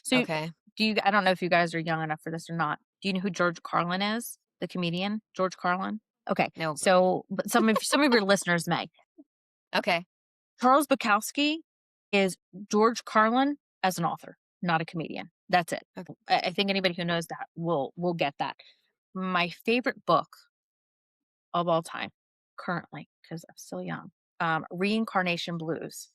So Okay. I don't know if you guys are young enough for this or not. Do you know who George Carlin is? The comedian, George Carlin? Okay. No. So, but some of your listeners may. Okay. Charles Bukowski is George Carlin as an author, not a comedian. That's it. Okay. I think anybody who knows that will get that. My favorite book of all time, currently, because I'm still young, Reincarnation Blues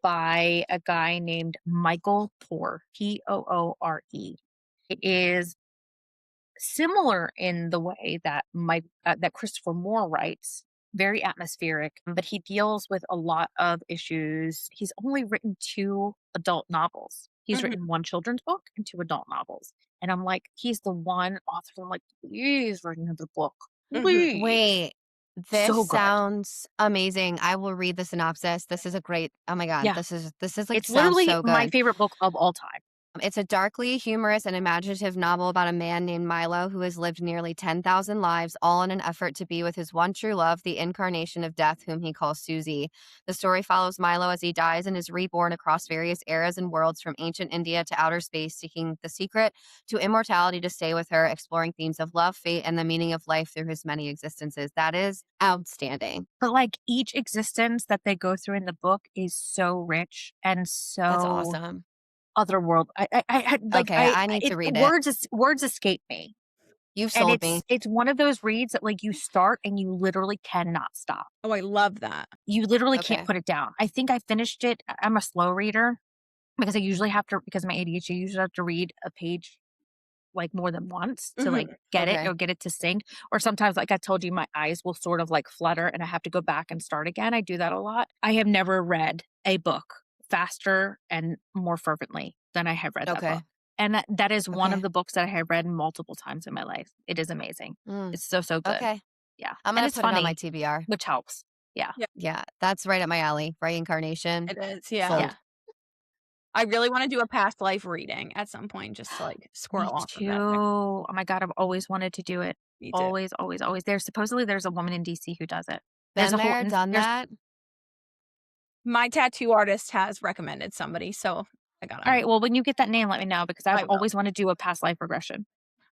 by a guy named Michael Poore, Poore. It is similar in the way that that Christopher Moore writes, very atmospheric, but he deals with a lot of issues. He's only written 2 adult novels. He's written 1 children's book and 2 adult novels. And I'm like, he's the one author. I'm like, please write another book. Please. Wait, this So good. sounds amazing. I will read the synopsis. This is a great. Oh my god, Yeah. this is like It's sounds literally so good. my favorite book of all time. It's a darkly humorous and imaginative novel about a man named Milo who has lived nearly 10,000 lives, all in an effort to be with his one true love, the incarnation of death, whom he calls Susie. The story follows Milo as he dies and is reborn across various eras and worlds, from ancient India to outer space, seeking the secret to immortality to stay with her, exploring themes of love, fate, and the meaning of life through his many existences. That is outstanding. But like each existence that they go through in the book is so rich and so That's awesome. otherworld. I need to read it. Words escape me. You've And sold me. it's one of those reads that like you start and you literally cannot stop. Oh, I love that. You literally Okay. can't put it down. I think I finished it. I'm a slow reader because I usually have to, because of my ADHD, I usually have to read a page like more than once to like get it Okay. or get it to sync. Or sometimes, like I told you, my eyes will sort of like flutter and I have to go back and start again. I do that a lot. I have never read a book faster and more fervently than I have read that Okay. book. And that is one Okay. of the books that I have read multiple times in my life. It is amazing. It's so good. Okay. Yeah. I'm And gonna it's put it on funny, my TBR. which helps. Yeah. Yeah, that's right up my alley. Reincarnation. It is, yeah. Sold. Yeah. I really want to do a past life reading at some point, just to like Me squirrel off of too. that. Oh my God. I've always wanted to do it. Me too. Always, always, always. There's a woman in DC who does it. Been There's a whole, there, done there's that. My tattoo artist has recommended somebody, so I got All right. Well, when you get that name, let me know because I I've will. always wanted to do a past life regression.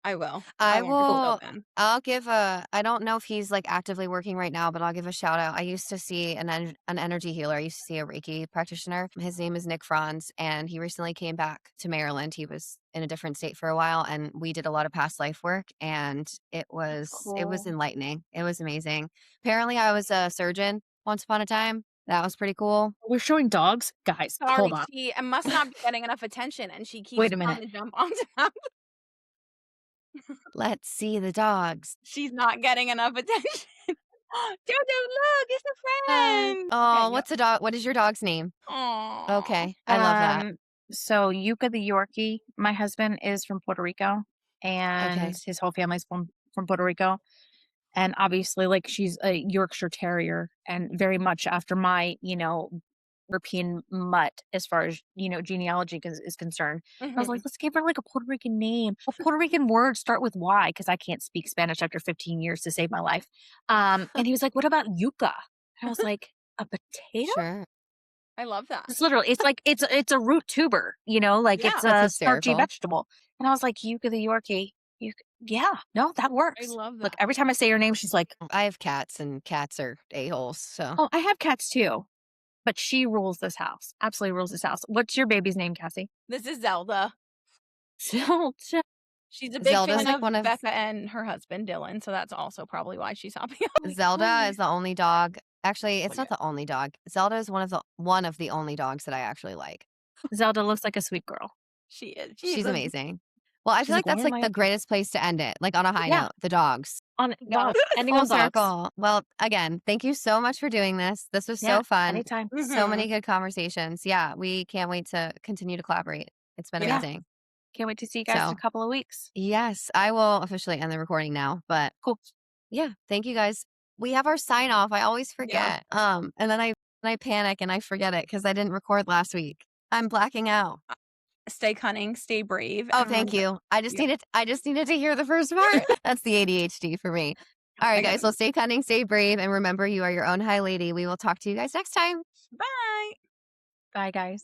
I will. I won't be will. open. I'll give a. I don't know if he's like actively working right now, but I'll give a shout out. I used to see an energy healer. I used to see a Reiki practitioner. His name is Nick Franz, and he recently came back to Maryland. He was in a different state for a while, and we did a lot of past life work, and it was Cool. enlightening. It was amazing. Apparently, I was a surgeon once upon a time. That was pretty cool. We're showing dogs, guys. Sorry, Hold on. she must not be getting enough attention, and she keeps Wait a trying minute. to jump onto them. Let's see the dogs. She's not getting enough attention. Jojo, look, it's a friend. Oh, what's the dog? What is your dog's name? Aw. Okay, I love that. So Yuka the Yorkie, my husband is from Puerto Rico, and Okay. his whole family's from Puerto Rico. And obviously, like she's a Yorkshire Terrier, and very much after my, European mutt as far as genealogy is concerned. I was like, let's give her like a Puerto Rican name. Well, Puerto Rican words start with Y because I can't speak Spanish after 15 years to save my life. And he was like, what about yuca? And I was like, a potato? Sure. I love that. It's literally, it's like it's a root tuber, like Yeah. it's a That's starchy hysterical. vegetable. And I was like, Yuka the Yorkie. Yeah, no, that works. I love that. Look, every time I say her name, she's like, I have cats, and cats are a-holes, so. oh, I have cats too. But she rules this house. Absolutely rules this house. What's your baby's name, Cassie? This is Zelda. Zelda. She's a big Zelda's fan like of one of Becca and her husband Dylan, so that's also probably why she's hopping on. Like, Zelda is the only dog. Actually, it's yeah. not the only dog. Zelda is one of the only dogs that I actually like. Zelda looks like a sweet girl. She is. She's amazing. Well, I She's feel like like, "Why that's am like I the up here?" greatest place to end it. Like on a high Yeah. note, the dogs. On Yeah. dogs. Ending Full on circs. circle. Well, again, thank you so much for doing this. This was Yeah, so fun. anytime. So many good conversations. Yeah, we can't wait to continue to collaborate. It's been Yeah. amazing. Can't wait to see you guys in So, a couple of weeks. yes, I will officially end the recording now. But Cool. yeah, thank you guys. We have our sign off. I always Yeah. forget. And then I panic and I forget it because I didn't record last week. I'm blacking out. Stay cunning, stay brave. Oh, and thank remember- you. I just needed to hear the first part. That's the ADHD for me. All I right, got guys. Well, stay cunning, stay brave, and remember you are your own high lady. We will talk to you guys next time. Bye. Bye, guys.